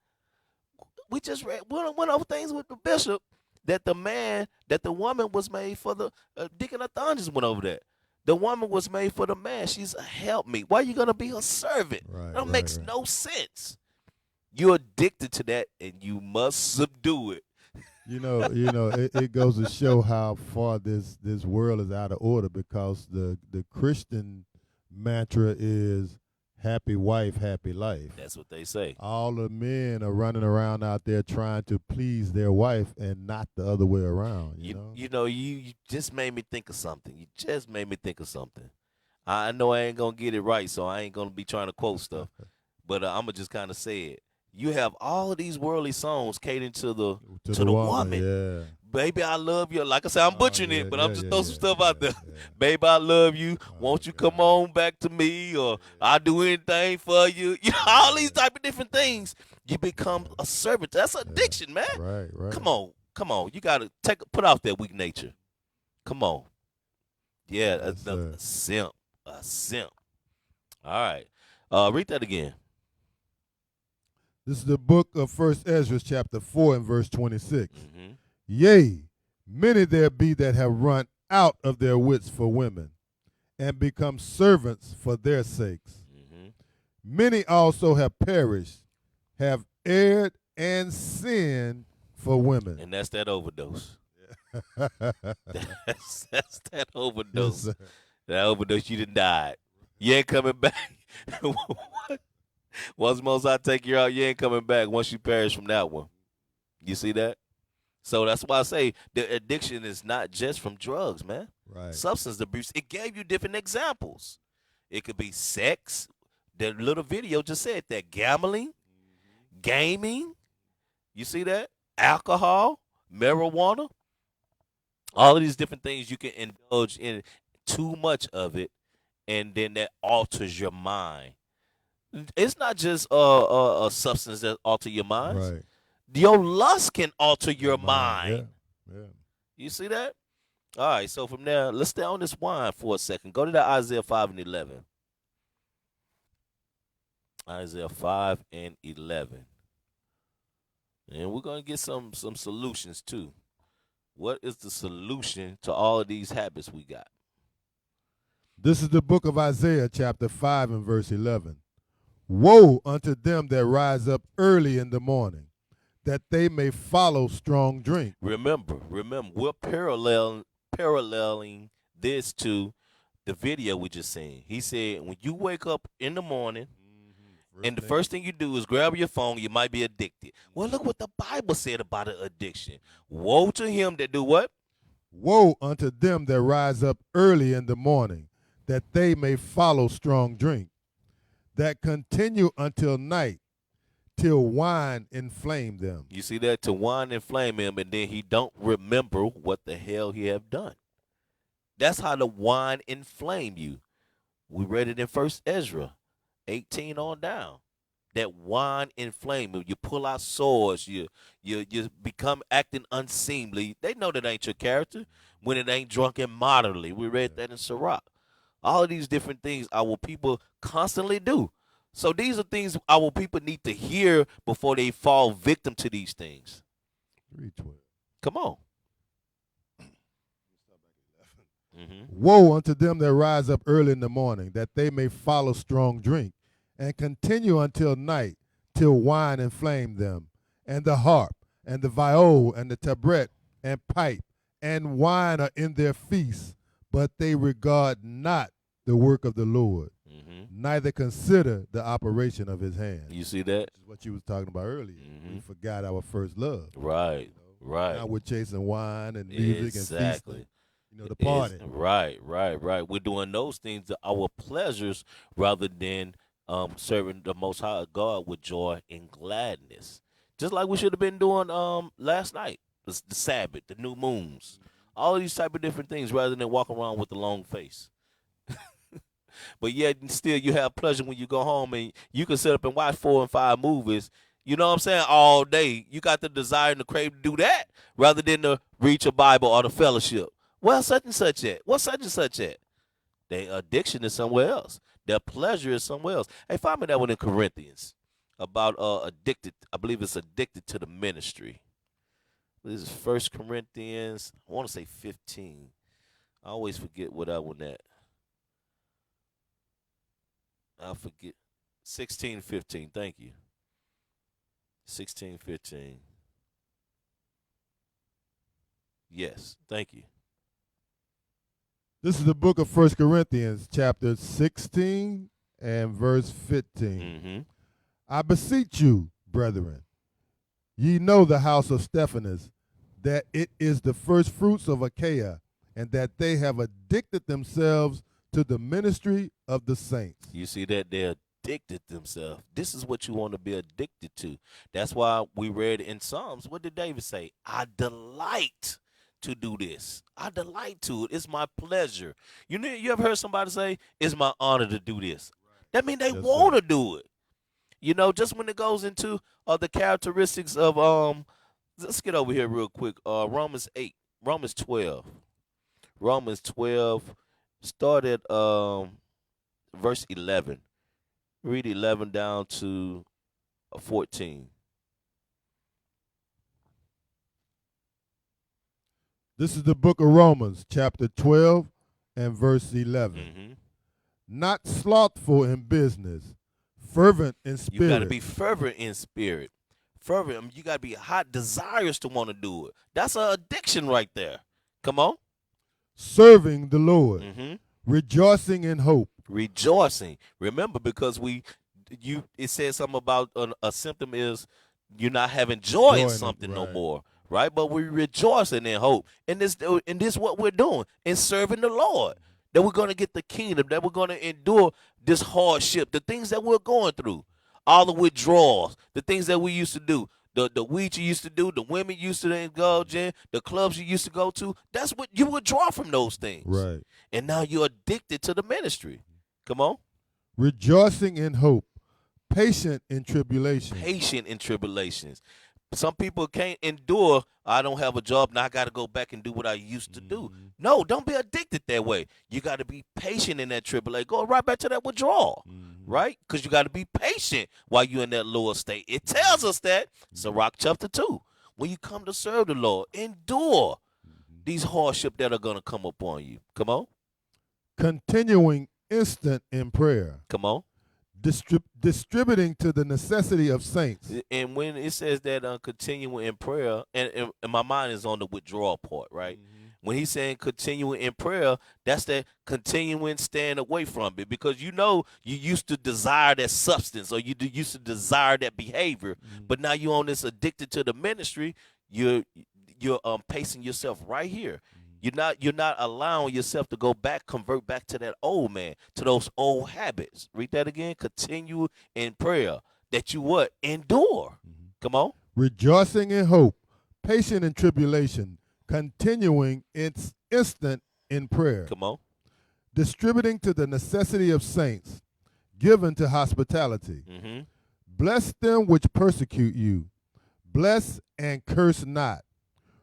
We just went over things with the bishop that the woman was made for the Deacon Athan just went over that. The woman was made for the man. She's a helpmeet. Why are you gonna be her servant? Right, That right, makes right. no sense. You're addicted to that, and you must subdue it. It goes to show how far this world is out of order, because the Christian mantra is happy wife, happy life. That's what they say. All the men are running around out there trying to please their wife and not the other way around, you know? You just made me think of something. You just made me think of something. I know I ain't gonna get it right, so I ain't gonna be trying to quote stuff. But I'm gonna just kind of say it. You have all of these worldly songs catering to the woman. Yeah. Baby, I love you. Like I said, I'm butchering yeah, it, but yeah, I'm just yeah, throwing some yeah, stuff yeah, out there. yeah. Baby, I love you. Oh, Won't you God. come on back to me? Or I'll do anything for you. You know, all these type of different things. You become a servant. That's addiction, man. Right, right. Come on. You gotta put off that weak nature. Come on. Yeah, Yes, a sir. simp. All right. Read that again. This is the book of First Ezra, chapter 4 and verse 26. Mm-hmm. Yea, many there be that have run out of their wits for women, and become servants for their sakes. Mm-hmm. Many also have perished, have erred and sinned for women. And that's that overdose. that's that Yes, overdose. sir. That overdose, you done died. You ain't coming back. Once most I take you out, you ain't coming back once you perish from that one. You see that? So that's why I say the addiction is not just from drugs, man. Right. Substance abuse. It gave you different examples. It could be sex. The little video just said that. Gambling, gaming. You see that? Alcohol, marijuana. All of these different things you can indulge in too much of it, and then that alters your mind. It's not just a substance that alter your mind. Right. Your lust can alter your mind. Yeah. You see that? All right, so from there, let's stay on this wine for a second. Go to that Isaiah 5 and 11. Isaiah 5 and 11. And we're going to get some solutions too. What is the solution to all of these habits we got? This is the book of Isaiah, chapter 5 and verse 11. Woe unto them that rise up early in the morning, that they may follow strong drink. Remember, we're paralleling this to the video we just seen. He said, when you wake up in the morning, and the first thing you do is grab your phone, you might be addicted. Well, look what the Bible said about an addiction. Woe to him that do what? Woe unto them that rise up early in the morning, that they may follow strong drink, that continue until night, till wine inflame them. You see that? To wine and flame him, and then he don't remember what the hell he have done. That's how the wine inflame you. We read it in First Ezra 18 on down. That wine inflame you. You pull out swords. You become acting unseemly. They know that ain't your character when it ain't drunken moderately. We read that in Sirach. All of these different things our people constantly do. So these are things our people need to hear before they fall victim to these things. 3:12. Come on. Mm-hmm. Woe unto them that rise up early in the morning, that they may follow strong drink, and continue until night, till wine inflame them, and the harp, and the viol, and the tabret, and pipe, and wine are in their feasts, but they regard not the work of the Lord, neither consider the operation of his hand. You see that? This is what you was talking about earlier. We forgot our first love. Right. Right. Now we're chasing wine and music and feasting. The party. Right. We're doing those things, our pleasures, rather than serving the Most High God with joy and gladness. Just like we should have been doing last night, the Sabbath, the new moons, all of these type of different things, rather than walking around with the long face. But yet still you have pleasure when you go home and you can sit up and watch 4 and 5 movies You know what I'm saying? All day. You got the desire and the crave to do that rather than to read your Bible or the fellowship. Well, such and such at? What's such and such at? Their addiction is somewhere else. Their pleasure is somewhere else. Hey, find me that one in Corinthians about addicted. I believe it's addicted to the ministry. This is 1 Corinthians. I want to say 15. I always forget what I want at. I forget. 16:15. Thank you. 16:15. Yes. Thank you. This is the book of 1 Corinthians, chapter 16 and verse 15. Mm-hmm. I beseech you, brethren, ye know the house of Stephanus, that it is the first fruits of Achaia, and that they have addicted themselves to the ministry of the saints. You see that they're addicted themselves. This is what you want to be addicted to. That's why we read in Psalms. What did David say? I delight to do this. I delight to it. It's my pleasure. You ever heard somebody say, it's my honor to do this? That means they Yes, want to do it. You know, just when it goes into the characteristics of let's get over here real quick. Romans 8, Romans 12. Romans 12, start at verse 11. Read 11 down to 14. This is the book of Romans, chapter 12 and verse 11. Mm-hmm. Not slothful in business, fervent in spirit. You got to be fervent in spirit. Fervent, you got to be hot desires to want to do it. That's an addiction right there. Come on. Serving the Lord, Mm-hmm. rejoicing in hope. Rejoicing. Remember, because it says something about a symptom is you're not having joy in something no more, right? But we're rejoicing in hope. And this what we're doing in serving the Lord. That we're going to get the kingdom, that we're going to endure this hardship, the things that we're going through, all the withdrawals, the things that we used to do, the weed you used to do, the women you used to indulge in, the clubs you used to go to. That's what you withdraw from those things. Right. And now you're addicted to the ministry. Come on. Rejoicing in hope, patient in tribulation. Patient in tribulations. Some people can't endure, I don't have a job, now I got to go back and do what I used to do. No, don't be addicted that way. You got to be patient in that tribulation. Go right back to that withdrawal, right? Because you got to be patient while you're in that lower state. It tells us that. Sirach chapter 2. When you come to serve the Lord, endure these hardship that are going to come upon you. Come on. Continuing instant in prayer. Come on. Distributing to the necessity of saints. And when it says that continuing in prayer, and my mind is on the withdrawal part, right? When he's saying continuing in prayer, that's that continuing staying away from it, because you used to desire that substance, or you used to desire that behavior, but now you're on this addicted to the ministry. You're pacing yourself right here. You're not allowing yourself to go back, convert back to that old man, to those old habits. Read that again. Continue in prayer that you what? Endure. Come on. Rejoicing in hope, patient in tribulation, continuing its instant in prayer. Come on. Distributing to the necessity of saints, given to hospitality. Bless them which persecute you. Bless and curse not.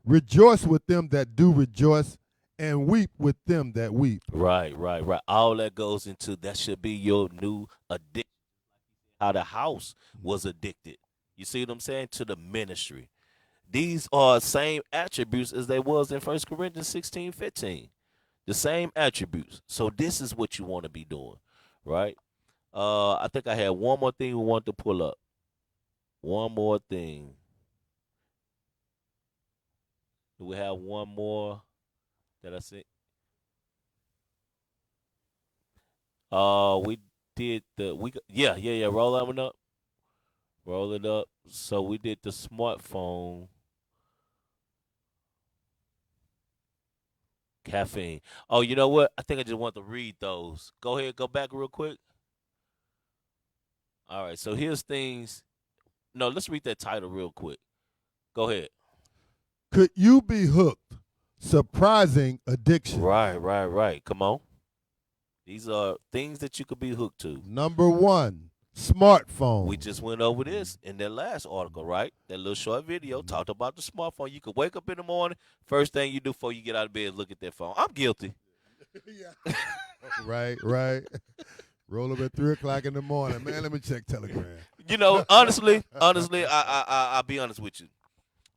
Rejoice with them that do rejoice, and weep with them that weep. Right. All that goes into, that should be your new addiction. How the house was addicted. You see what I'm saying? To the ministry. These are same attributes as they was in 1 Corinthians 16:15. The same attributes. So this is what you want to be doing, right? I think I had one more thing we want to pull up. One more thing. Do we have one more that I see? We did yeah. Roll that one up. Roll it up. So we did the smartphone. Caffeine. Oh, you know what? I think I just want to read those. Go ahead, go back real quick. All right, so here's things. No, let's read that title real quick. Go ahead. Could you be hooked? Surprising addiction. Right. Come on. These are things that you could be hooked to. Number 1, Smartphone. We just went over this in that last article, right? That little short video talked about the smartphone. You could wake up in the morning, first thing you do before you get out of bed is look at that phone. I'm guilty. Right. Roll up at 3 o'clock in the morning. Man, let me check Telegram. You know, honestly, I'll be honest with you.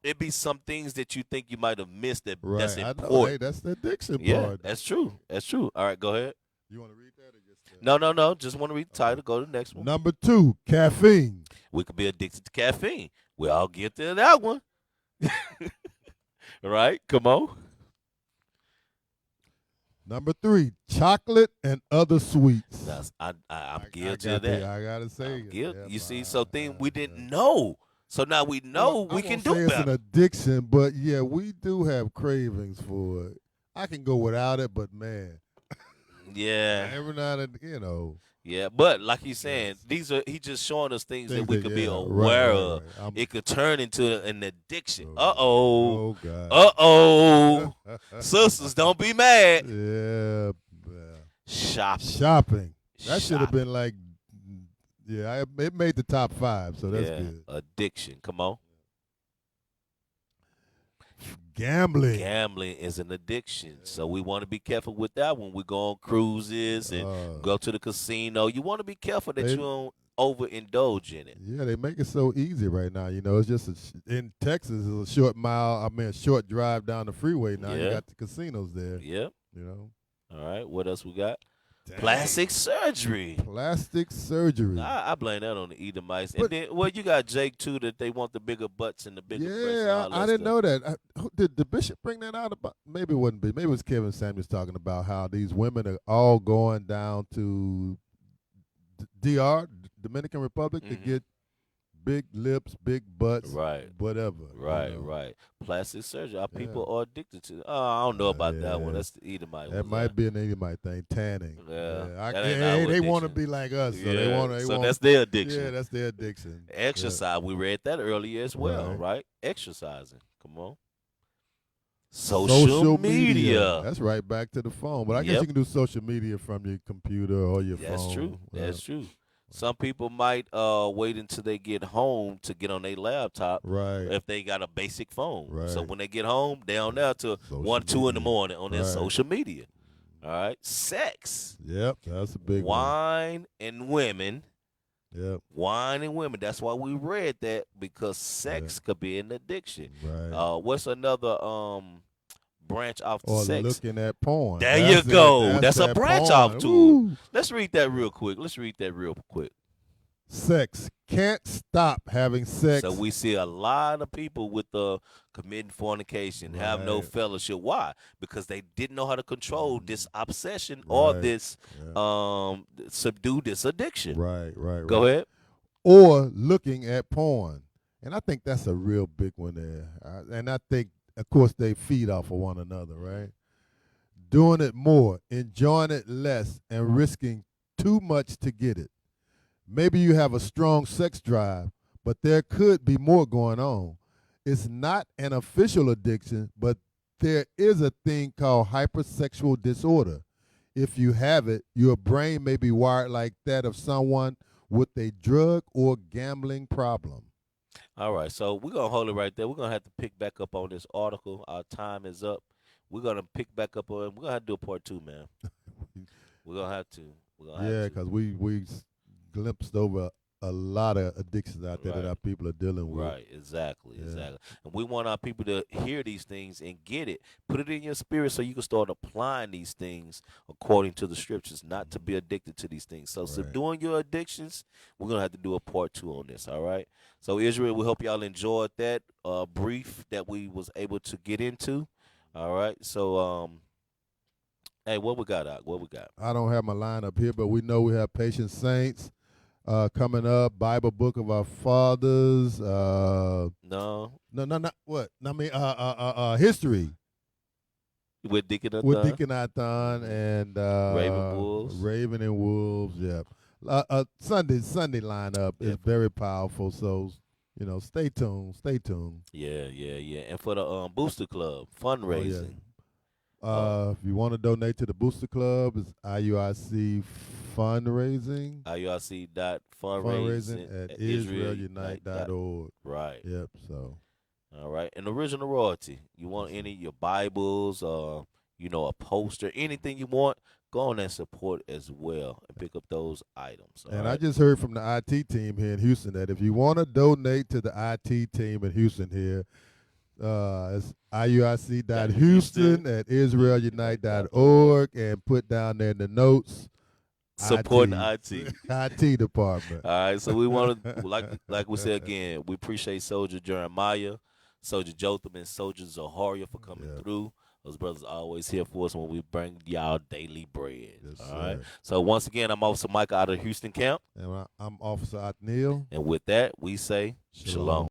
It'd be some things that you think you might have missed that's Right. I know. important. Hey, that's the addiction Yeah, part. that's true. That's true. All right, go ahead. You want to read that or just No. Just want to read the title. Go to the next one. Number 2, caffeine. We could be addicted to caffeine. We all get to that one. Right? Come on. Number 3, chocolate and other sweets. That's, I'm guilty of that. I gotta say, I'm guilty. yeah, You see, so thing we didn't know. So now we know we can do It's an better. addiction, but yeah, we do have cravings for it. I can go without it, but man, Yeah. every now and then, Yeah, but like he's saying, he's just showing us things that we could be yeah, aware right, of. right. It could turn into an addiction. Oh God. Sisters, don't be mad. Yeah. Shopping. That should have been like, it made the top 5, so that's good. Addiction. Come on. Gambling. Gambling is an addiction, so we want to be careful with that when we go on cruises and go to the casino. You want to be careful that you don't overindulge in it. Yeah, they make it so easy right now. It's just in Texas, it's a short drive down the freeway. Now you got the casinos there. Yep. All right. What else we got? Dang. Plastic surgery. Plastic surgery. I blame that on the Edomites. And then, you got Jake too, that they want the bigger butts and the bigger breasts. And all that I didn't stuff. know that. Did the bishop bring that out about? Maybe it wouldn't be. Maybe it was Kevin Samuels talking about how these women are all going down to DR, Dominican Republic, to get big lips, big butts, right, whatever. Right. Plastic surgery. Our people are addicted to. I don't know about that one. That's the Edomite. That might be an Edomite thing. Tanning. Yeah. They want to be like us. So they want. So that's their addiction. Yeah, that's their addiction. Exercise. We read that earlier as well, right? Exercising. Come on. Social media. That's right. Back to the phone. But I guess you can do social media from your computer or your phone. That's true. That's true. Some people might wait until they get home to get on their laptop, right? If they got a basic phone, right. So when they get home, they're on there till 1, 2 in the morning on their social media. All right, sex. Yep, that's a big wine and women. Yep, wine and women. That's why we read that, because sex could be an addiction. Right. What's another branch off to or sex? Looking at porn. There you go. That's a branch off to it. Let's read that real quick. Sex. Can't stop having sex. So we see a lot of people with committing fornication, have no fellowship. Why? Because they didn't know how to control this obsession or this subdue this addiction. Right. Go ahead. Or looking at porn. And I think that's a real big one there. And I think, of course, they feed off of one another, right? Doing it more, enjoying it less, and risking too much to get it. Maybe you have a strong sex drive, but there could be more going on. It's not an official addiction, but there is a thing called hypersexual disorder. If you have it, your brain may be wired like that of someone with a drug or gambling problem. All right, so we're going to hold it right there. We're going to have to pick back up on this article. Our time is up. We're going to pick back up on it. We're going to have to do a part 2, man. We're going to have to. Because we glimpsed over a lot of addictions out there that our people are dealing with. Right, exactly. And we want our people to hear these things and get it. Put it in your spirit so you can start applying these things according to the scriptures, not to be addicted to these things. So subduing your addictions, we're going to have to do a part 2 on this, all right? So Israel, we hope y'all enjoyed that brief that we was able to get into, all right? So, hey, what we got, Doc? What we got? I don't have my line up here, but we know we have Patient Saints coming up, Bible Book of Our Fathers. No, what? I mean, history. With Deacon Athan. With Deacon Athan and Raven and Wolves, yeah. Sunday lineup is very powerful, so stay tuned. Yeah. And for the Booster Club fundraising. If you want to donate to the Booster Club, it's IUIC fundraising. IUIC.fundraising at israelunite.org. Right. Yep. So. All right. And original royalty. You want any of your Bibles, a poster, anything you want, go on and support as well and pick up those items. And I just heard from the IT team here in Houston that if you want to donate to the IT team in Houston here, it's IUIC.Houston at israelunite.org and put down there in the notes. Supporting IT. IT department. All right, so we want to, like we said again, we appreciate Soldier Jeremiah, Soldier Jotham, and Soldier Zaharia for coming through. Those brothers are always here for us when we bring y'all daily bread. Yes, all right. sir. So once again, I'm Officer Mike out of Houston camp. And I'm Officer Othniel. And with that, we say shalom.